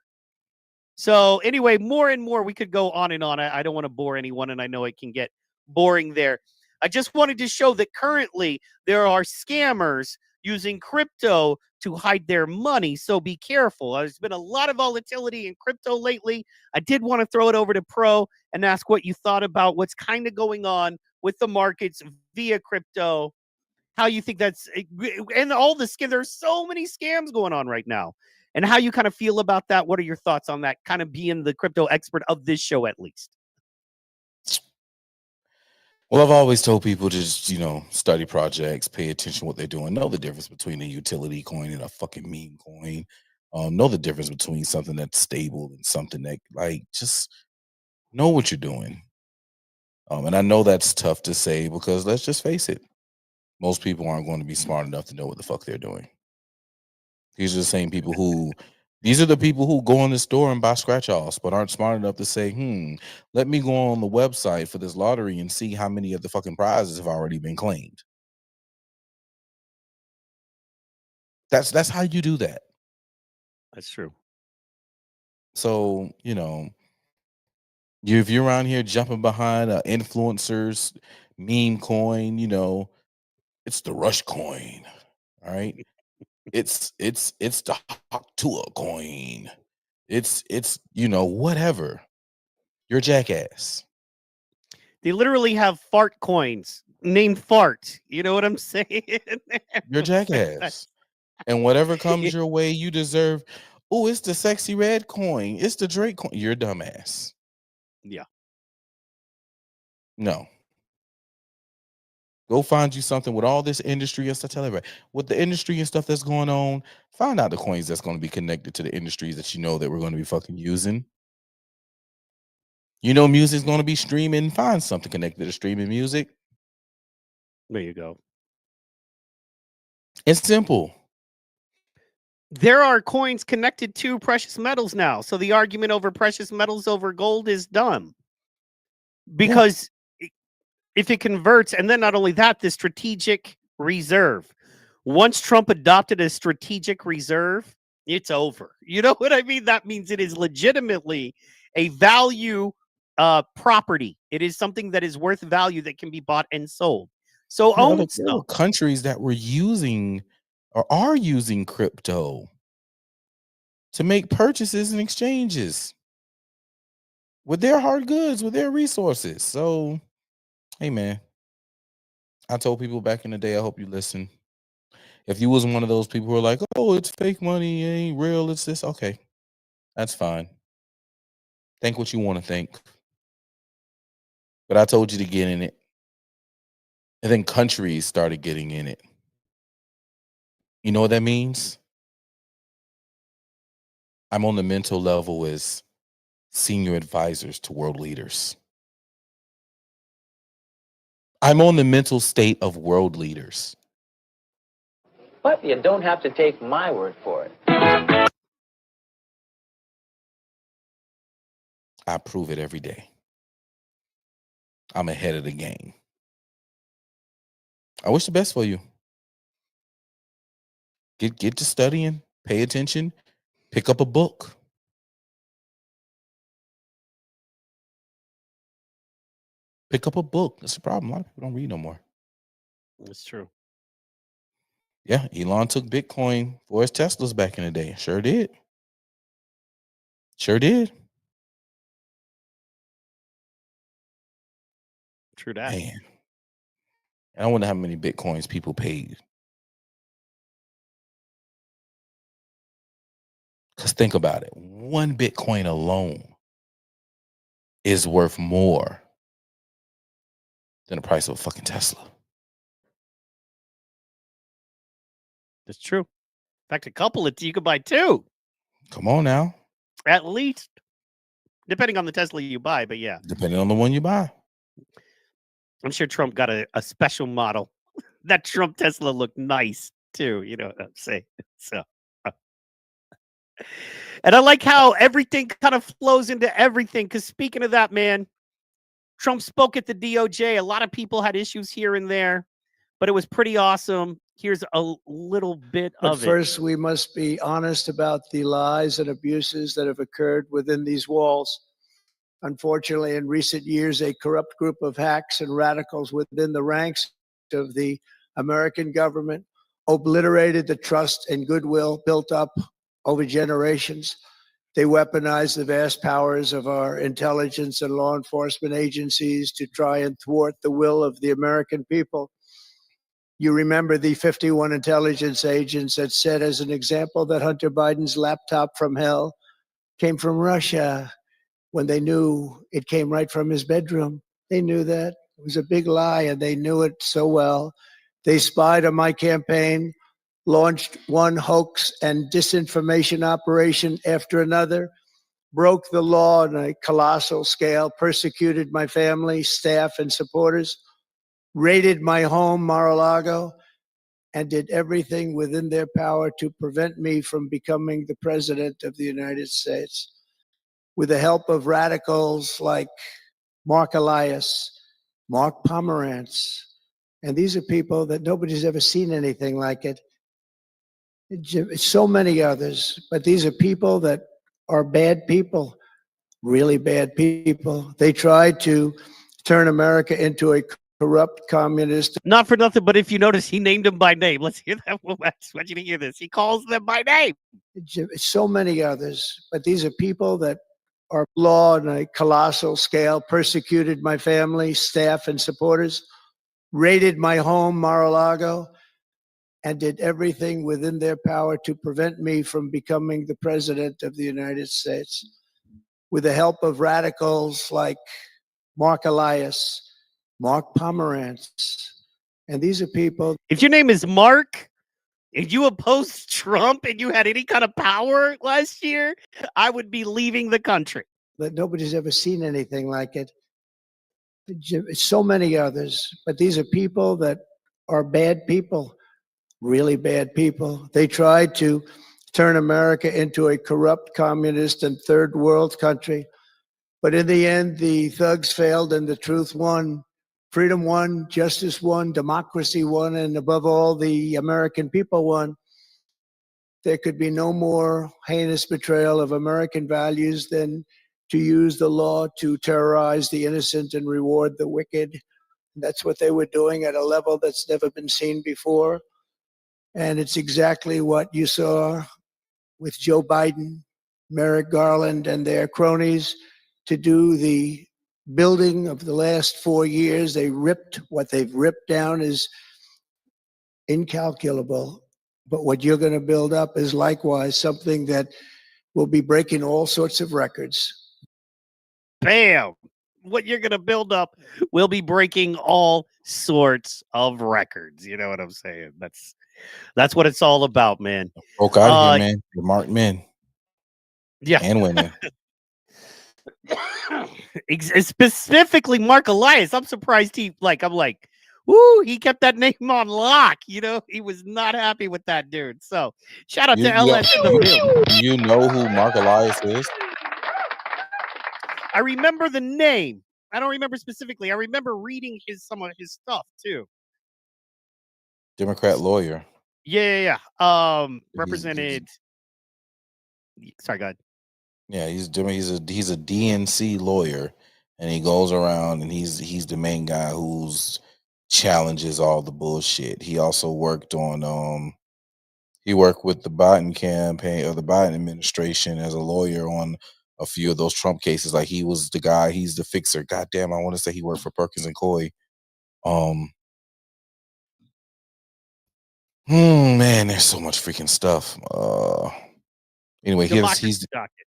So anyway, more and more, we could go on and on. I don't want to bore anyone, and I know it can get boring there. I just wanted to show that currently there are scammers using crypto to hide their money. So be careful. There's been a lot of volatility in crypto lately. I did want to throw it over to Pro and ask what you thought about what's kind of going on with the markets via crypto. How you think that's, and all the scam. There's so many scams going on right now. And how you kind of feel about that. What are your thoughts on that? Kind of being the crypto expert of this show, at least. Well, I've always told people to just, study projects, pay attention to what they're doing, know the difference between a utility coin and a fucking meme coin. Know the difference between something that's stable and something that, just know what you're doing. And I know that's tough to say because let's just face it, most people aren't going to be smart enough to know what the fuck they're doing. These are the same people who go in the store and buy scratch-offs, but aren't smart enough to say, let me go on the website for this lottery and see how many of the fucking prizes have already been claimed. That's how you do that. That's true. So, if you're around here jumping behind influencers, meme coin, it's the Rush coin, all right? It's the Hawk Tua coin. It's whatever. You're a jackass. They literally have fart coins named Fart. You know what I'm saying? You're a jackass. And whatever comes your way, you deserve. Oh, it's the sexy red coin. It's the Drake coin. You're a dumbass. Yeah. No. Go find you something with all this industry and stuff. Tell everybody with the industry and stuff that's going on. Find out the coins that's going to be connected to the industries that you know that we're going to be fucking using. You know, music's going to be streaming. Find something connected to streaming music. There you go. It's simple. There are coins connected to precious metals now. So the argument over precious metals over gold is dumb. Because if it converts, and then not only that, the strategic reserve. Once Trump adopted a strategic reserve, it's over. You know what I mean? That means it is legitimately a value property. It is something that is worth value that can be bought and sold. So own There were countries that were using or are using crypto to make purchases and exchanges with their hard goods, with their resources. So, hey man, I told people back in the day, I hope you listen. If you was one of those people who are like, oh, it's fake money, it ain't real, it's this, okay, that's fine. Think what you want to think. But I told you to get in it. And then countries started getting in it. You know what that means? I'm on the mental level as senior advisors to world leaders. I'm on the mental state of world leaders. But you don't have to take my word for it. I prove it every day. I'm ahead of the game. I wish the best for you. Get to studying, pay attention, pick up a book. Pick up a book. That's the problem. A lot of people don't read no more. That's true. Yeah, Elon took Bitcoin for his Teslas back in the day. Sure did. Sure did. True that. Man. I wonder how many Bitcoins people paid. Because think about it. One Bitcoin alone is worth more than the price of a fucking Tesla. That's true. In fact, a couple of you could buy two. Come on now. At least. Depending on the Tesla you buy, but yeah. Depending on the one you buy. I'm sure Trump got a special model. That Trump Tesla looked nice too. You know what I'm saying? So, and I like how everything kind of flows into everything. Because speaking of that, man, Trump spoke at the DOJ. A lot of people had issues here and there, but it was pretty awesome. Here's a little bit But of it. first, we must be honest about the lies and abuses that have occurred within these walls. Unfortunately, in recent years, a corrupt group of hacks and radicals within the ranks of the American government obliterated the trust and goodwill built up over generations. They weaponized the vast powers of our intelligence and law enforcement agencies to try and thwart the will of the American people. You remember the 51 intelligence agents that said, as an example, that Hunter Biden's laptop from hell came from Russia when they knew it came right from his bedroom. They knew that. It was a big lie, and they knew it so well. They spied on my campaign, launched one hoax and disinformation operation after another, broke the law on a colossal scale, persecuted my family, staff, and supporters, raided my home, Mar-a-Lago, and did everything within their power to prevent me from becoming the president of the United States. With the help of radicals like Mark Elias, Mark Pomerantz, and these are people that nobody's ever seen anything like it. So many others, but these are people that are bad people, really bad people. They tried to turn America into a corrupt communist. Not for nothing, but if you notice, he named them by name. Let's hear that. I want you to hear this. He calls them by name. So many others, but these are people that our law on a colossal scale, persecuted my family, staff, and supporters, raided my home, Mar-a-Lago, and did everything within their power to prevent me from becoming the president of the United States. With the help of radicals like Mark Elias, Mark Pomerantz, and these are people. If your name is Mark, if you opposed Trump and you had any kind of power last year, I would be leaving the country. That nobody's ever seen anything like it. So many others, but these are people that are bad people, really bad people. They tried to turn America into a corrupt, communist, and third world country. But in the end, the thugs failed and the truth won. Freedom won, justice won, democracy won, and above all, the American people won. There could be no more heinous betrayal of American values than to use the law to terrorize the innocent and reward the wicked. That's what they were doing at a level that's never been seen before. And it's exactly what you saw with Joe Biden, Merrick Garland, and their cronies to do the building of the last 4 years. They ripped what they've ripped down is incalculable. But what you're going to build up is likewise something that will be breaking all sorts of records. Bam! What you're going to build up will be breaking all sorts of records. You know what I'm saying? That's what it's all about, man. Broke out here, man. The marked men. Yeah. And women. Specifically Mark Elias. I'm surprised he he kept that name on lock. You know, he was not happy with that dude. So shout out to LS in the building. Do you know who Mark Elias is? I remember the name. I don't remember specifically. I remember reading some of his stuff too. Democrat lawyer. Yeah. Represented. Sorry, go ahead. Yeah, he's a DNC lawyer, and he goes around and he's the main guy who's challenges all the bullshit. He also worked on he worked with the Biden campaign or the Biden administration as a lawyer on a few of those Trump cases. Like he was the guy, he's the fixer. Goddamn, I want to say he worked for Perkins and Coie. Man, there's so much freaking stuff. Anyway, he's Docket.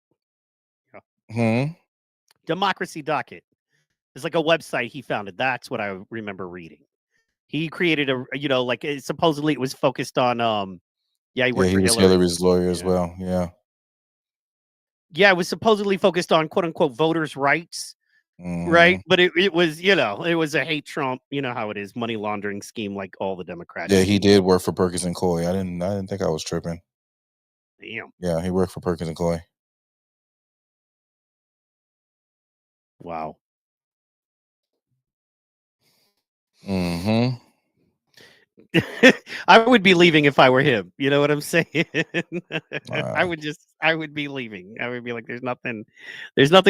Yeah. Democracy Docket. It's like a website he founded. That's what I remember reading. He created supposedly it was focused on he worked for was Hillary's lawyer as well. Yeah. Yeah, it was supposedly focused on quote unquote voters' rights. Right, but it was it was a hate Trump, you know how it is, money laundering scheme like all the Democrats. Yeah, he did work for Perkins and Coie. I didn't think I was tripping. Damn. Yeah, he worked for Perkins and Coie. Wow. Mm-hmm. I would be leaving if I were him. You know what I'm saying? I would be leaving. I would be like, there's nothing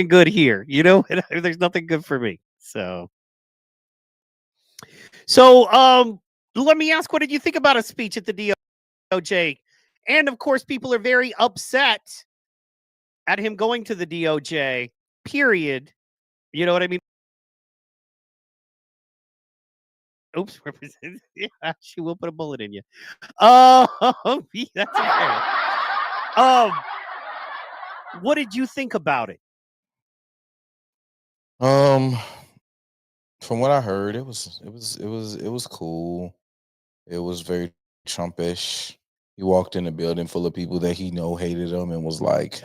good here. You know, there's nothing good for me. So let me ask, what did you think about a speech at the DOJ? And of course, people are very upset at him going to the DOJ, period. You know what I mean? Oops, yeah, she will put a bullet in you. That's okay. What did you think about it? From what I heard, it was cool. It was very Trumpish. He walked in a building full of people that he hated him and was like,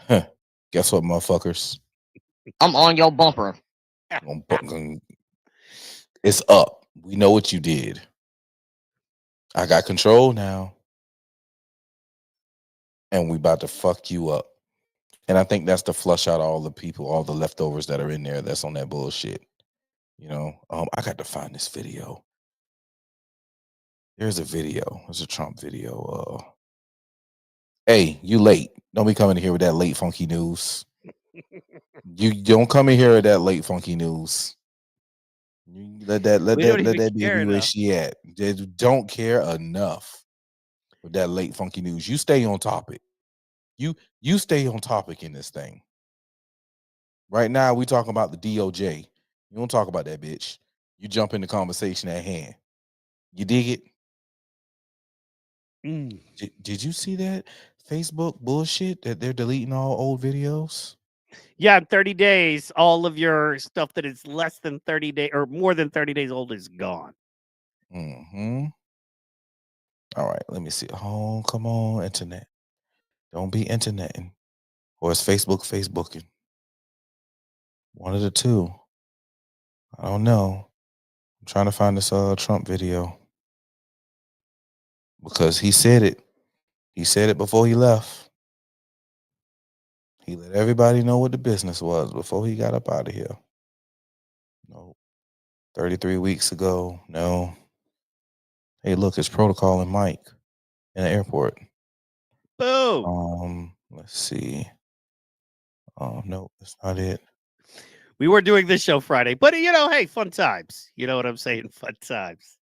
guess what, motherfuckers? I'm on your bumper. It's up. We know what you did. I got control now. And we about to fuck you up. And I think that's to flush out all the people, all the leftovers that are in there that's on that bullshit. You know, I got to find this video. There's a video. There's a Trump video. Hey, you late. Don't be coming here with that late funky news. You don't come in here with that late funky news. You let that be where she at. They don't care enough with that late funky news. You stay on topic. You stay on topic in this thing. Right now, we talking about the DOJ. You don't talk about that bitch. You jump in the conversation at hand. You dig it? Did you see that Facebook bullshit that they're deleting all old videos? Yeah, in 30 days, all of your stuff that is less than 30 days or more than 30 days old is gone. Mm-hmm. All right, let me see. Oh, come on, internet. Don't be interneting. Or is Facebook Facebooking? One of the two. I don't know. I'm trying to find this Trump video. Because he said it. He said it before he left. He let everybody know what the business was before he got up out of here. No. 33 weeks ago. No. Hey, look, it's Protocol and Mike in the airport. Boom. Let's see. Oh, no, that's not it. We were doing this show Friday, but hey, fun times. You know what I'm saying? Fun times.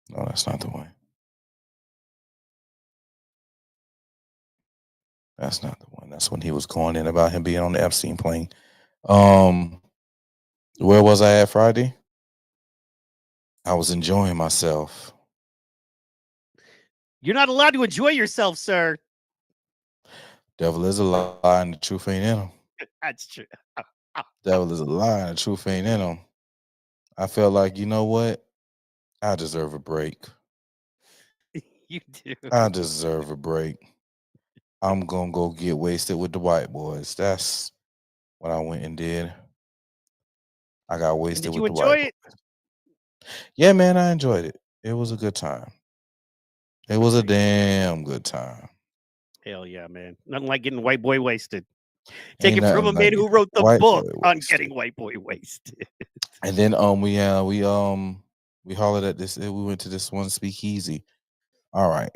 No, that's not the one. That's not the one. That's when he was going in about him being on the Epstein plane. Where was I at Friday? I was enjoying myself. You're not allowed to enjoy yourself, sir. Devil is a lie and the truth ain't in him. That's true. Devil is a lie and the truth ain't in him. I felt like, you know what? I deserve a break. You do. I deserve a break. I'm gonna go get wasted with the white boys. That's what I went and did. I got And wasted did with you the white enjoy it? boys. Yeah, man, I enjoyed it. It was a good time. It was a damn good time. Hell yeah, man. Nothing like getting white boy wasted. Take Ain't it from nothing a man like who getting wrote the white book boy on wasted. getting white boy wasted. And then we hollered at this. We went to this one speakeasy. All right.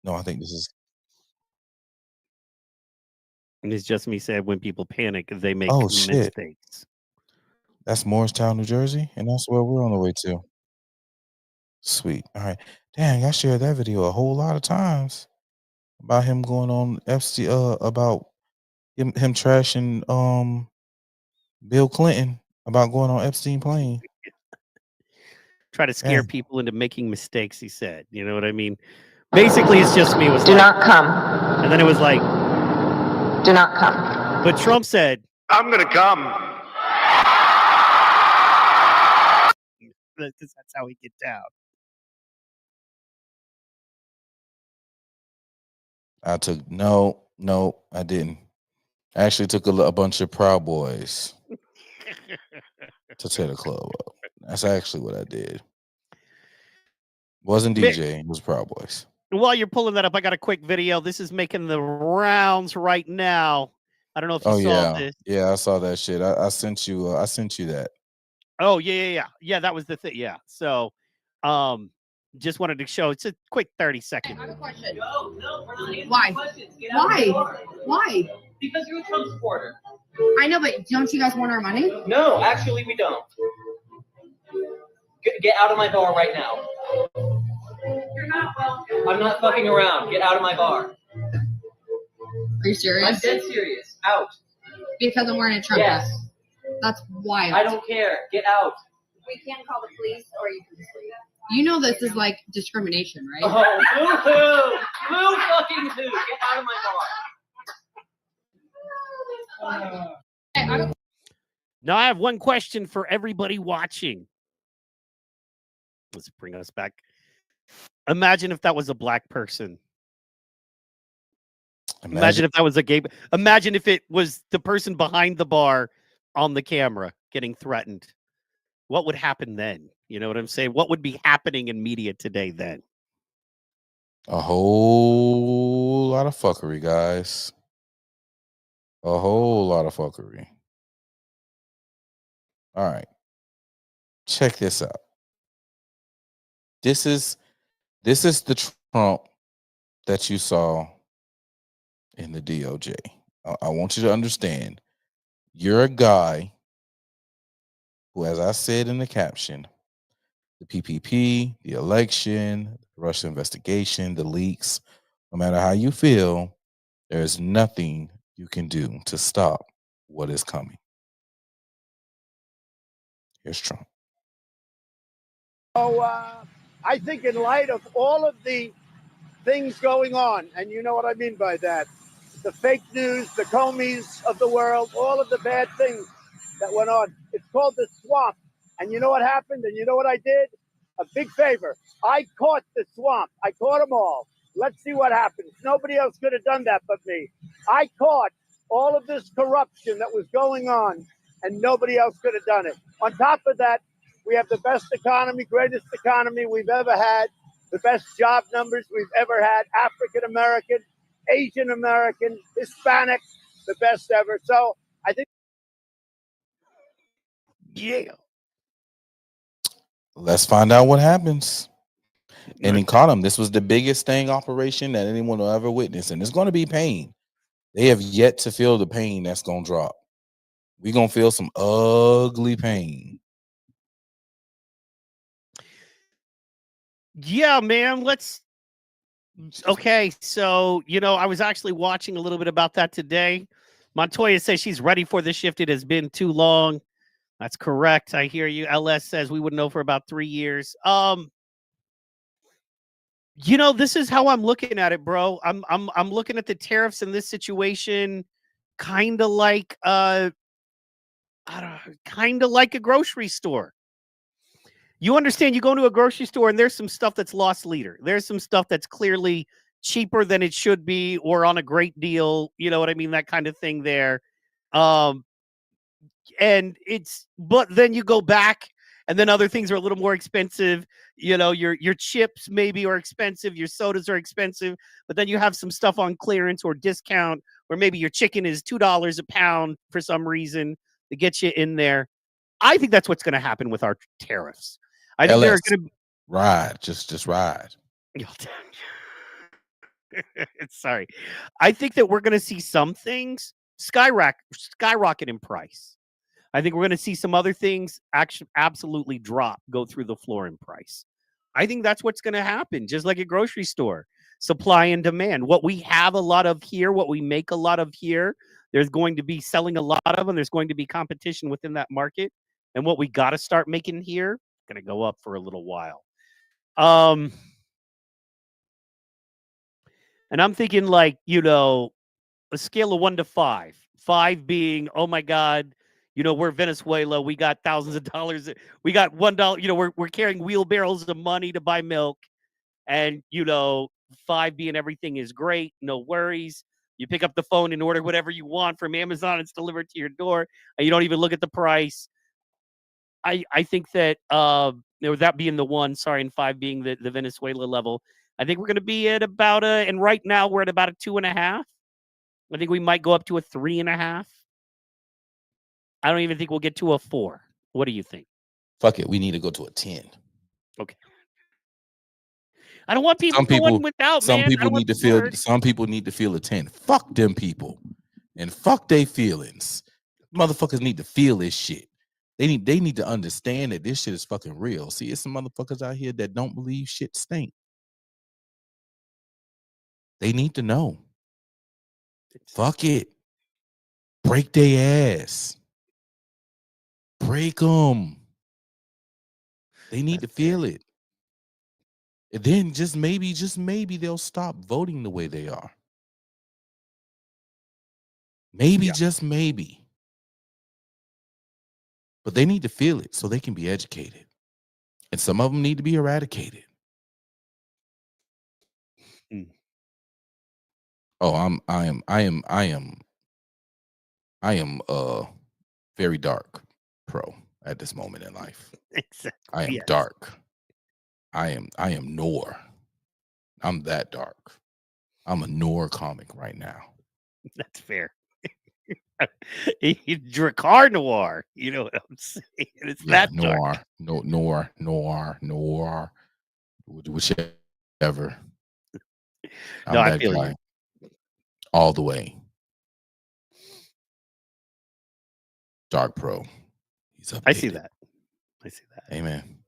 No, I think this is. And it's just me said when people panic, they make Oh shit. mistakes. That's Morristown, New Jersey, and that's where we're on the way to. Sweet. All right. Dang, I shared that video a whole lot of times about him going on FC about him trashing Bill Clinton about going on Epstein plane. Try to scare Yeah. people into making mistakes, he said. You know what I mean? Basically, it's just me. It was Do like, not come. and then it was like, Do not come. but Trump said, I'm gonna come. because that's how he get down. I took no, I didn't. I actually took a bunch of Proud Boys to tear the club up. That's actually what I did. Wasn't DJ, it was Proud Boys. While you're pulling that up, I got a quick video. This is making the rounds right now. I don't know if you saw this. Yeah, I saw that shit. I sent you that. Oh, yeah. That was the thing. Yeah. So, just wanted to show. It's a quick 30-second. I have a question. Why? Why? Because you're a Trump supporter. I know, but don't you guys want our money? No, actually, we don't. Get out of my bar right now. You're not welcome. I'm not fucking around. Get out of my bar. Are you serious? I'm dead serious. Out. Because I'm wearing a Trump Yes. hat. That's wild. I don't care. Get out. We can call the police, or you can just leave. You know this is like discrimination, right? Oh, boo-hoo! Boo fucking hoo! Get out of my bar. Now, I have one question for everybody watching. Let's bring us back. Imagine if that was a black person. Imagine if that was a gay. Imagine if it was the person behind the bar on the camera getting threatened. What would happen then? You know what I'm saying? What would be happening in media today then? A whole lot of fuckery, guys. A whole lot of fuckery. All right. Check this out. This is the Trump that you saw in the DOJ. I want you to understand. You're a guy who, as I said in the caption, the PPP, the election, the Russia investigation, the leaks. No matter how you feel, there's nothing you can do to stop what is coming. Here's Trump. So I think in light of all of the things going on, and you know what I mean by that, the fake news, the Comeys of the world, all of the bad things that went on. It's called the swamp. And you know what happened? And you know what I did? A big favor. I caught the swamp. I caught them all. Let's see what happens. Nobody else could have done that but me. I caught all of this corruption that was going on, and nobody else could have done it. On top of that, we have the best economy, greatest economy we've ever had, the best job numbers we've ever had, African American, Asian American, Hispanic, the best ever. So I think. Yeah. Let's find out what happens. And he caught him. This was the biggest sting operation that anyone will ever witness. And it's going to be pain. They have yet to feel the pain that's going to drop. We're going to feel some ugly pain. Yeah, man. Okay, so, I was actually watching a little bit about that today. Montoya says she's ready for the shift. It has been too long. That's correct. I hear you. LS says we would know for about 3 years. This is how I'm looking at it, bro. I'm looking at the tariffs in this situation kind of like kind of like a grocery store. You understand, you go to a grocery store and there's some stuff that's lost leader. There's some stuff that's clearly cheaper than it should be or on a great deal. You know what I mean? That kind of thing there. But then you go back and then other things are a little more expensive. Your chips maybe are expensive. Your sodas are expensive, but then you have some stuff on clearance or discount, or maybe your chicken is $2 a pound for some reason to get you in there. I think that's what's going to happen with our tariffs. I think they're going to ride, just ride. Sorry. I think that we're going to see some things skyrocket in price. I think we're going to see some other things actually absolutely go through the floor in price. I think that's what's going to happen, just like a grocery store. Supply and demand. What we have a lot of here, what we make a lot of here, there's going to be selling a lot of them. There's going to be competition within that market. And what we got to start making here, going to go up for a little while. And I'm thinking like, a scale of 1 to 5. 5 being, oh my God, we're Venezuela. We got thousands of dollars. We got $1. We're carrying wheelbarrows of money to buy milk. And, 5 being everything is great. No worries. You pick up the phone and order whatever you want from Amazon. It's delivered to your door. And you don't even look at the price. I think that that being the 1, sorry, and 5 being the Venezuela level. I think we're going to be at about and right now we're at about a 2.5. I think we might go up to a 3.5. I don't even think we'll get to a 4. What do you think? Fuck it. We need to go to a 10. Okay. I don't want people going without, some man. People need to feel. Some people need to feel a 10. Fuck them people, and fuck their feelings. Motherfuckers need to feel this shit. They need to understand that this shit is fucking real. See, it's some motherfuckers out here that don't believe shit stink. They need to know. Fuck it. Break their ass. Break them. They need to feel it. And then just maybe they'll stop voting the way they are. Maybe, just maybe. But they need to feel it so they can be educated. And some of them need to be eradicated. Oh, I am very dark pro at this moment in life. Exactly. I am dark. I am Noir. I'm that dark. I'm a Noir comic right now. That's fair. Dracar Noir. You know what I'm saying? It's that Noir. dark. Noir. Whichever. I'm No, I that feel guy. you. All the way. Dark pro. He's updated. I see that. Amen.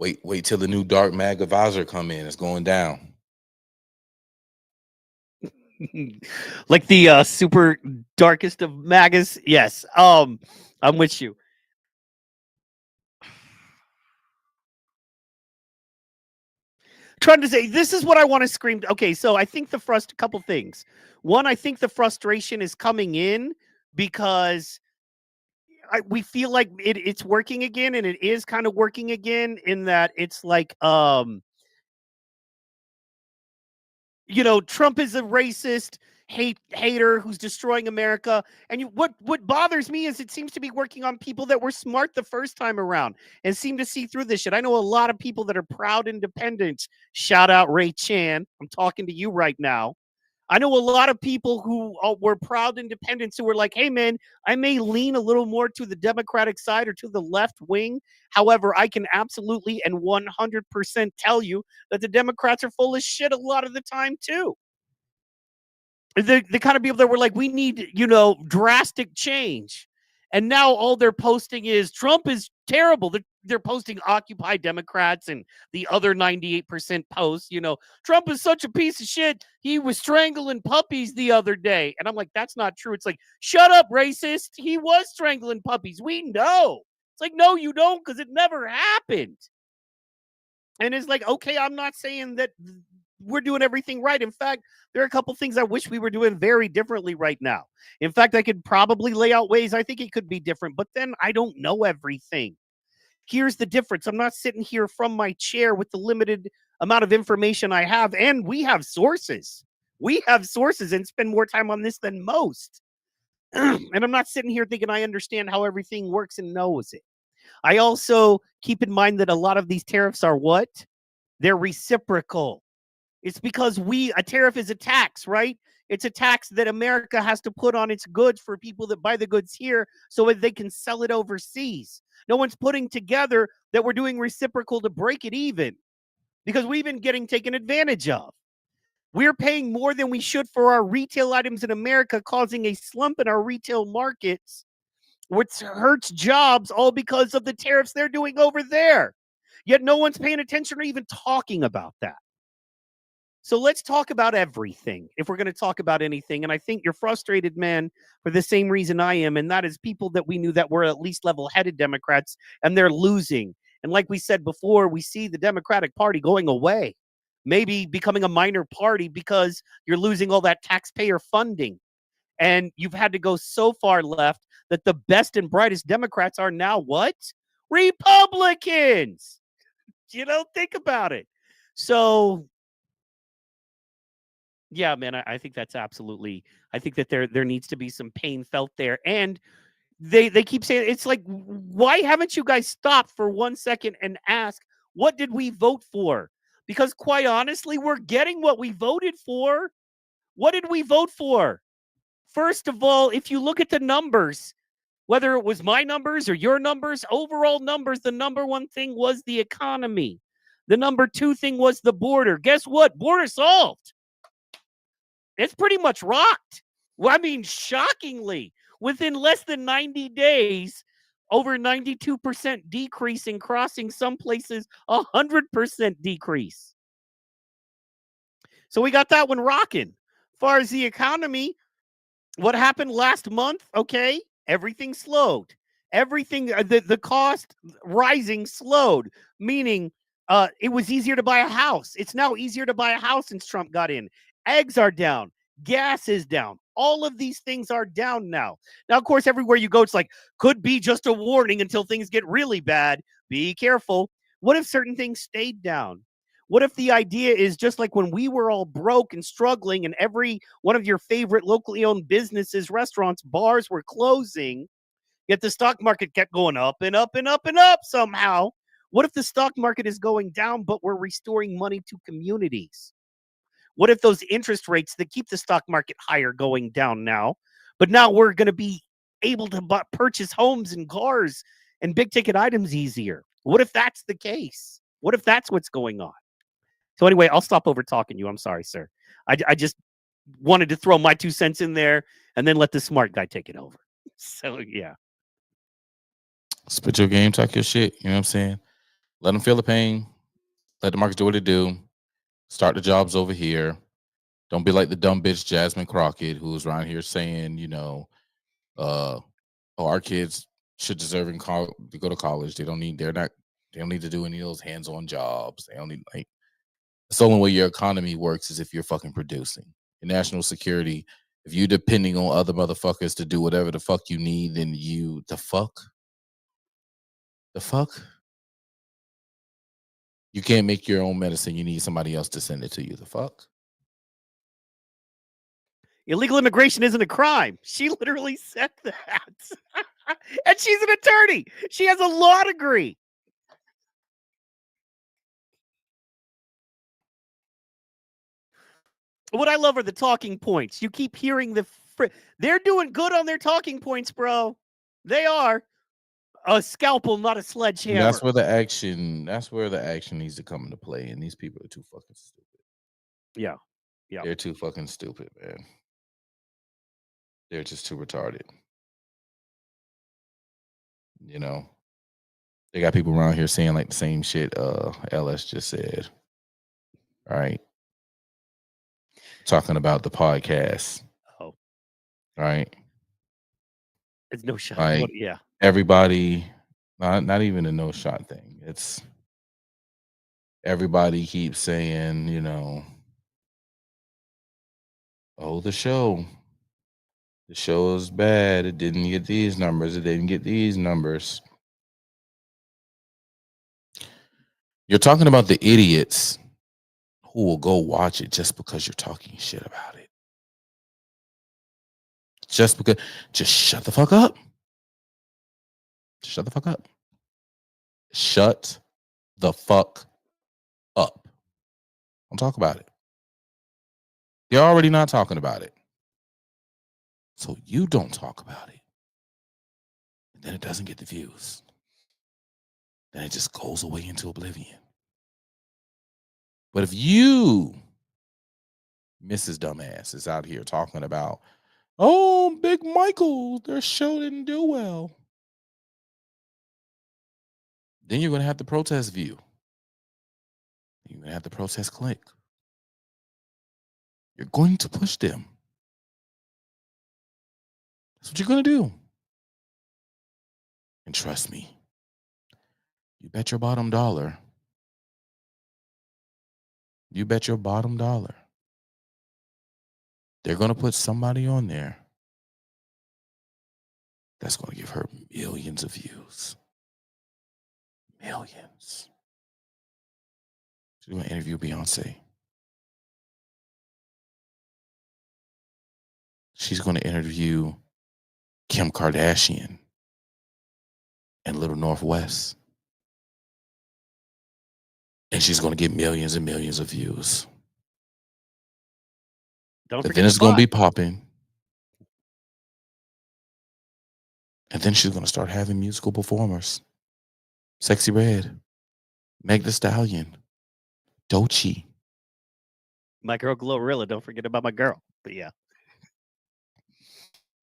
Wait till the new dark mag advisor come in. It's going down. Like the super darkest of magas. Yes. I'm with you. Trying to say this is what I want to scream. Okay, so I think couple things. One, I think the frustration is coming in because we feel like it's working again, and it is kind of working again in that it's like Trump is a racist hater who's destroying America. And what bothers me is it seems to be working on people that were smart the first time around and seem to see through this shit. I know a lot of people that are proud independents. Shout out Ray Chan. I'm talking to you right now. I know a lot of people who were proud independents who were like, hey, man, I may lean a little more to the Democratic side or to the left wing. However, I can absolutely and 100% tell you that the Democrats are full of shit a lot of the time, too. The kind of people that were like, we need, drastic change. And now all they're posting is Trump is terrible. They're posting Occupy Democrats and the other 98% posts, Trump is such a piece of shit. He was strangling puppies the other day. And I'm like, that's not true. It's like, shut up, racist. He was strangling puppies. We know. It's like, no, you don't, because it never happened. And it's like, okay, I'm not saying that we're doing everything right. In fact, there are a couple things I wish we were doing very differently right now. In fact, I could probably lay out ways I think it could be different, but then I don't know everything. Here's the difference. I'm not sitting here from my chair with the limited amount of information I have, and we have sources. We have sources and spend more time on this than most. And I'm not sitting here thinking I understand how everything works and knows it. I also keep in mind that a lot of these tariffs are what? They're reciprocal. It's because a tariff is a tax, right? It's a tax that America has to put on its goods for people that buy the goods here so that they can sell it overseas. No one's putting together that we're doing reciprocal to break it even because we've been getting taken advantage of. We're paying more than we should for our retail items in America, causing a slump in our retail markets, which hurts jobs all because of the tariffs they're doing over there. Yet no one's paying attention or even talking about that. So let's talk about everything if we're going to talk about anything. And I think you're frustrated, man, for the same reason I am. And that is people that we knew that were at least level-headed Democrats, and they're losing. And like we said before, we see the Democratic Party going away, maybe becoming a minor party because you're losing all that taxpayer funding. And you've had to go so far left that the best and brightest Democrats are now what? Republicans. Think about it. So yeah, man, I think that's absolutely. I think that there needs to be some pain felt there, and they keep saying it's like, why haven't you guys stopped for 1 second and ask what did we vote for? Because quite honestly, we're getting what we voted for. What did we vote for? First of all, if you look at the numbers, whether it was my numbers or your numbers, overall numbers, the number one thing was the economy. The number two thing was the border. Guess what? Border solved. It's pretty much rocked. Well, I mean, shockingly, within less than 90 days, over 92% decrease in crossing, some places 100% decrease. So we got that one rocking. As far as the economy, what happened last month? Okay, everything slowed. Everything, the cost rising slowed, meaning it was easier to buy a house. It's now easier to buy a house since Trump got in. Eggs are down. Gas is down. All of these things are down now. Now, of course, everywhere you go, it's like, could be just a warning until things get really bad. Be careful. What if certain things stayed down? What if the idea is just like when we were all broke and struggling and every one of your favorite locally owned businesses, restaurants, bars were closing, yet the stock market kept going up and up and up and up somehow? What if the stock market is going down, but we're restoring money to communities? What if those interest rates that keep the stock market higher going down now, but now we're going to be able to purchase homes and cars and big ticket items easier? What if that's the case? What if that's what's going on? So anyway, I'll stop over talking you. I'm sorry, sir. I just wanted to throw my 2 cents in there and then let the smart guy take it over. So yeah. Spit your game, talk your shit. You know what I'm saying? Let them feel the pain. Let the markets do what it do. Start the jobs over here. Don't be like the dumb bitch Jasmine Crockett, who's around here saying, our kids should deserve to go to college. They don't need to do any of those hands-on jobs. They don't need it's the only way your economy works is if you're fucking producing. Your national security, if you're depending on other motherfuckers to do whatever the fuck you need, then the fuck? You can't make your own medicine. You need somebody else to send it to you. The fuck? Illegal immigration isn't a crime. She literally said that. And she's an attorney. She has a law degree. What I love are the talking points. You keep hearing they're doing good on their talking points, bro. They are. A scalpel, not a sledgehammer. That's where the action needs to come into play. And these people are too fucking stupid. Yeah. They're too fucking stupid, man. They're just too retarded. They got people around here saying like the same shit LS just said. All right. Talking about the podcast. Oh. Right. It's no shot. Like, yeah. Everybody, not even a no shot thing. It's everybody keeps saying, oh, the show is bad. It didn't get these numbers. It didn't get these numbers. You're talking about the idiots who will go watch it just because you're talking shit about it. Just shut the fuck up. Shut the fuck up. Shut the fuck up. Don't talk about it. You're already not talking about it. So you don't talk about it. And then it doesn't get the views. Then it just goes away into oblivion. But if you, Mrs. Dumbass, is out here talking about, oh, Big Michael, their show didn't do well, then you're going to have to protest view. You're going to have to protest click. You're going to push them. That's what you're going to do. And trust me, you bet your bottom dollar. You bet your bottom dollar. They're going to put somebody on there that's going to give her millions of views. Millions. She's going to interview Beyonce. She's going to interview Kim Kardashian and Little Northwest. And she's going to get millions and millions of views. Don't and then it's going to be popping. And then she's going to start having musical performers. Sexy Red, Meg Thee Stallion, Doechii. My girl Glorilla. Don't forget about my girl. But yeah.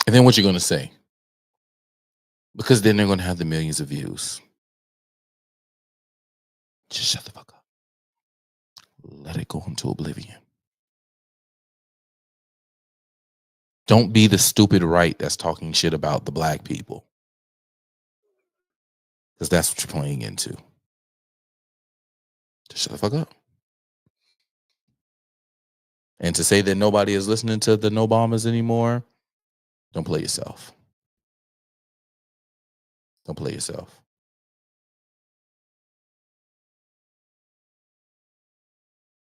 And then what you're going to say? Because then they're going to have the millions of views. Just shut the fuck up. Let it go into oblivion. Don't be the stupid right that's talking shit about the black people. Because that's what you're playing into. Just shut the fuck up. And to say that nobody is listening to the No Bombers anymore, don't play yourself. Don't play yourself.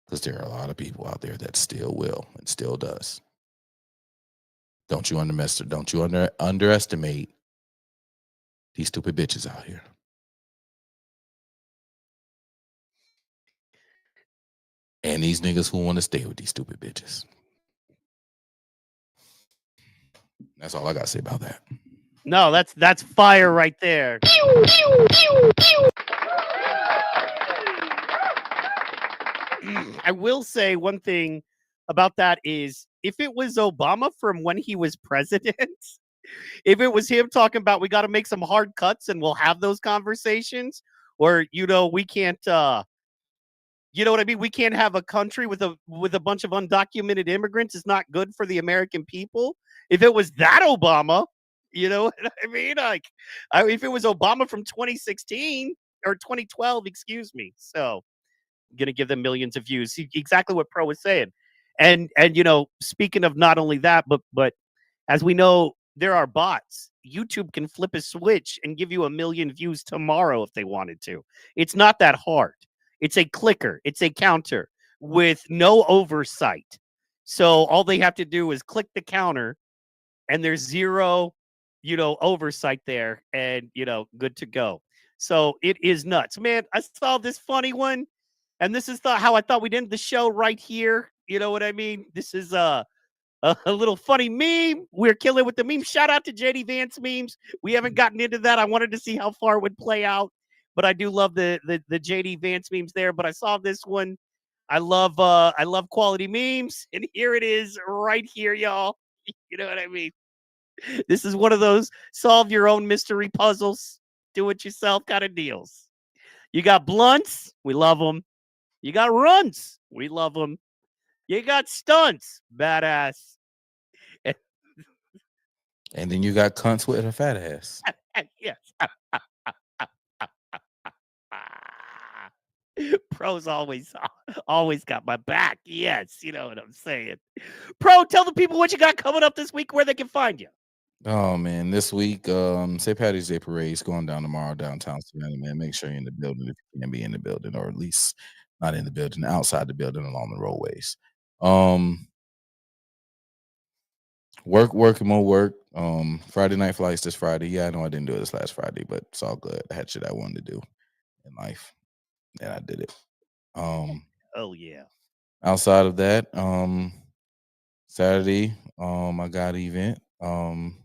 Because there are a lot of people out there that still will and still does. Don't you underestimate these stupid bitches out here. And these niggas who want to stay with these stupid bitches. That's all I got to say about that. No, that's fire right there. I will say one thing about that is if it was Obama from when he was president, if it was him talking about we got to make some hard cuts and we'll have those conversations, or we can't. You know what I mean? We can't have a country with a bunch of undocumented immigrants. It's not good for the American people. If it was that Obama, you know what I mean? Like, if it was Obama from 2016 or 2012, excuse me. So, I'm gonna give them millions of views. Exactly what Pro was saying. And speaking of not only that, but as we know, there are bots. YouTube can flip a switch and give you 1 million views tomorrow if they wanted to. It's not that hard. It's a clicker, it's a counter with no oversight. So all they have to do is click the counter and there's zero, oversight there and, good to go. So it is nuts. Man, I saw this funny one and this is how I thought we'd end the show right here. You know what I mean? This is a little funny meme. We're killing with the meme. Shout out to JD Vance memes. We haven't gotten into that. I wanted to see how far it would play out, but I do love the JD Vance memes there. But I saw this one. I love quality memes, and here it is right here, y'all. You know what I mean? This is one of those solve your own mystery puzzles, do it yourself kind of deals. You got blunts, we love them. You got runs, we love them. You got stunts, badass. And then you got cunts with a fat ass. Yes. Pro's always got my back. Yes, you know what I'm saying. Pro, tell the people what you got coming up this week, where they can find you. Oh man, this week, St. Patty's Day parade's going down tomorrow downtown Savannah, man. Make sure you're in the building if you can be in the building, or at least not in the building, outside the building along the roadways. Work and more work. Friday night flights this Friday. Yeah, I know I didn't do it this last Friday, but it's all good. I had shit I wanted to do in life, and I did it. Oh yeah. Outside of that, Saturday, I got an event. I'm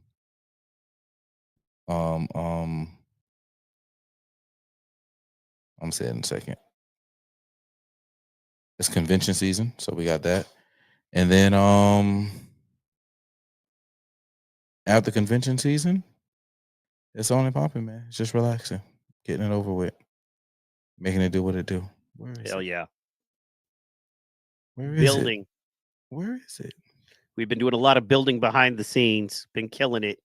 saying in a second. It's convention season, so we got that. And then after convention season, it's only popping, man. It's just relaxing, getting it over with, making it do what it do. Where is Hell it? yeah. Where is Building. it? Where is it? We've been doing a lot of building behind the scenes. Been killing it.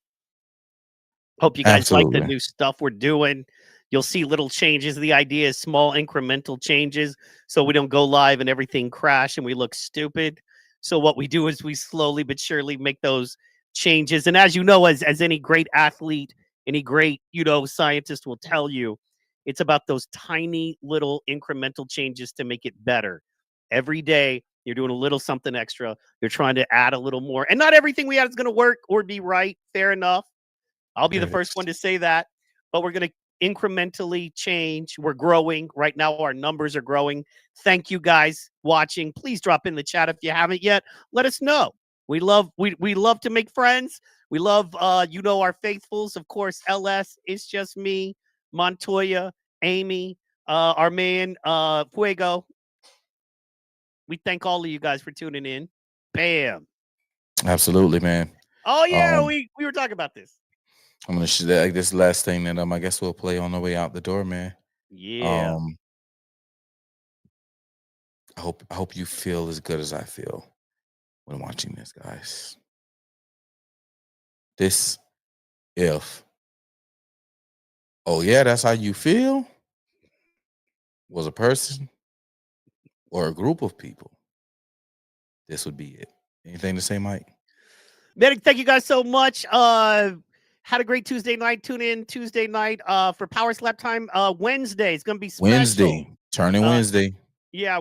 Hope you guys like the Absolutely. new stuff we're doing. You'll see little changes. The idea is small incremental changes so we don't go live and everything crash and we look stupid. So what we do is we slowly but surely make those changes. And as you know, as any great athlete, any great, scientist will tell you, it's about those tiny little incremental changes to make it better. Every day, you're doing a little something extra. You're trying to add a little more. And not everything we add is going to work or be right. Fair enough. I'll be the first one to say that, but we're going to incrementally change. We're growing. Right now, our numbers are growing. Thank you guys watching. Please drop in the chat if you haven't yet. Let us know. We love to make friends. We love our faithfuls. Of course, LS, It's Just Me, Montoya, Amy, our man Fuego. We thank all of you guys for tuning in. Bam. Absolutely, man. Oh yeah, we were talking about this. I'm gonna like this last thing that I guess we'll play on the way out the door, man. Yeah. I hope you feel as good as I feel when watching this, guys. This if oh yeah, that's how you feel was a person or a group of people, this would be it. Anything to say, Mike? Man, thank you guys so much. Had a great Tuesday night. Tune in Tuesday night for Power Slap Time. Wednesday is going to be special. Wednesday, turning Wednesday. Yeah,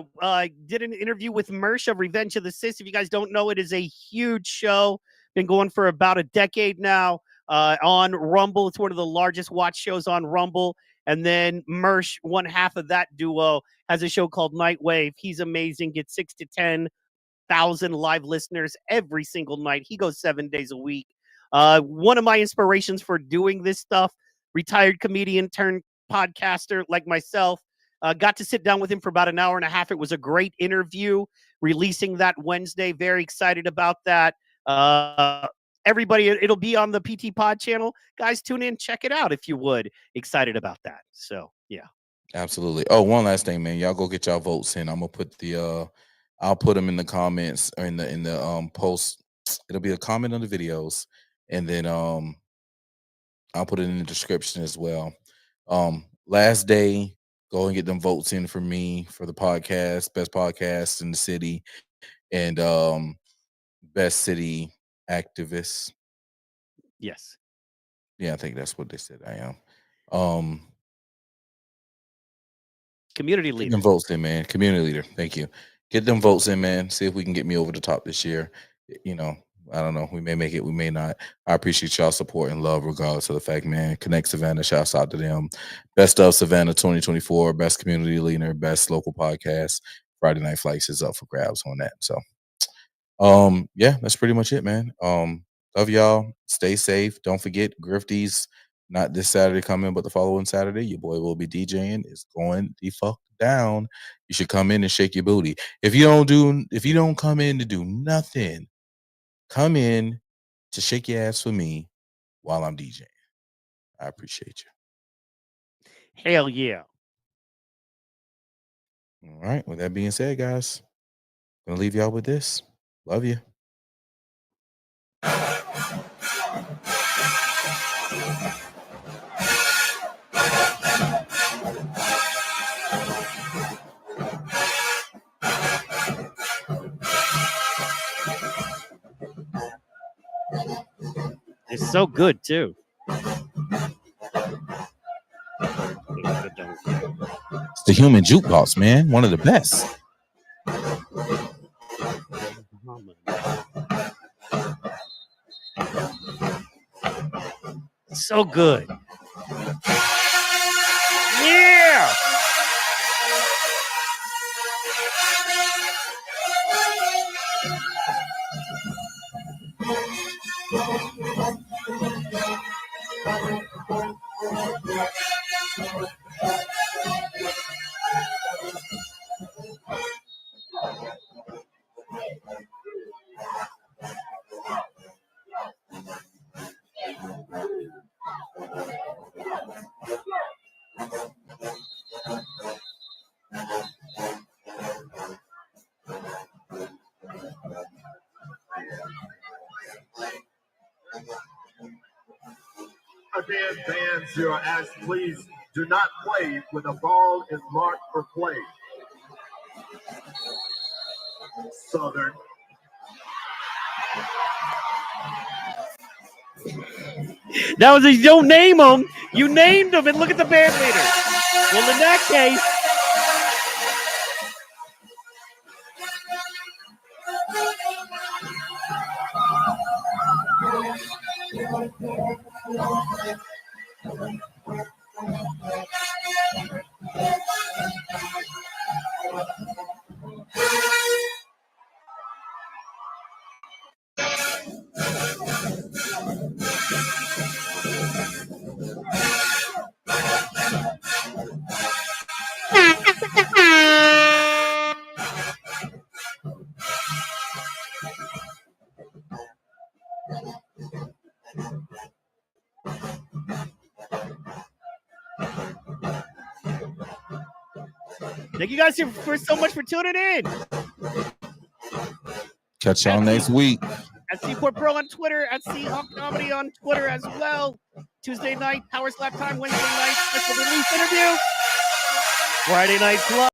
did an interview with Mersh of Revenge of the Sis. If you guys don't know, it is a huge show. Been going for about a decade now on Rumble. It's one of the largest watch shows on Rumble. And then Mersh, one half of that duo, has a show called Nightwave. He's amazing. Gets 6 to 10,000 live listeners every single night. He goes 7 days a week. One of my inspirations for doing this stuff, retired comedian turned podcaster like myself. Got to sit down with him for about an hour and a half. It was a great interview, releasing that Wednesday. Very excited about that. Everybody, it'll be on the PT Pod channel. Guys, tune in, check it out if you would. Excited about that. So, yeah. Absolutely. Oh, one last thing, man. Y'all go get y'all votes in. I'm gonna put the I'll put them in the comments or in the post. It'll be a comment on the videos, and then I'll put it in the description as well. Last day, go and get them votes in for me for the podcast, best podcast in the city, and best city activist. Yes. Yeah, I think that's what they said I am. Community Get leader. them votes in, man. Community leader. Thank you. Get them votes in, man. See if we can get me over the top this year. You know, I don't know. We may make it. We may not. I appreciate y'all support and love, regardless of the fact, man. Connect Savannah. Shouts out to them. Best of Savannah 2024. Best community leader. Best local podcast. Friday Night Flights is up for grabs on that. So, yeah, that's pretty much it, man. Love y'all. Stay safe. Don't forget Grifties. Not this Saturday coming, but the following Saturday, your boy will be DJing. It's going the fuck down. You should come in and shake your booty. If you don't come in to do nothing, come in to shake your ass for me while I'm DJing. I appreciate you. Hell yeah. All right. With that being said, guys, gonna leave y'all with this. Love you. It's so good too. It's the human jukebox, man. One of the best. So good. Yeah. Again, fans, you are asked, please do not play when the ball is marked for play. Southern. That was you don't name them. You named them, and look at the band leader. Well, in that case. Thank you guys for so much for tuning in. Catch y'all next week. At Seaport Pro on Twitter, at Seahawk Comedy on Twitter as well. Tuesday night, Power Slap Time, Wednesday night, special release interview. Friday night,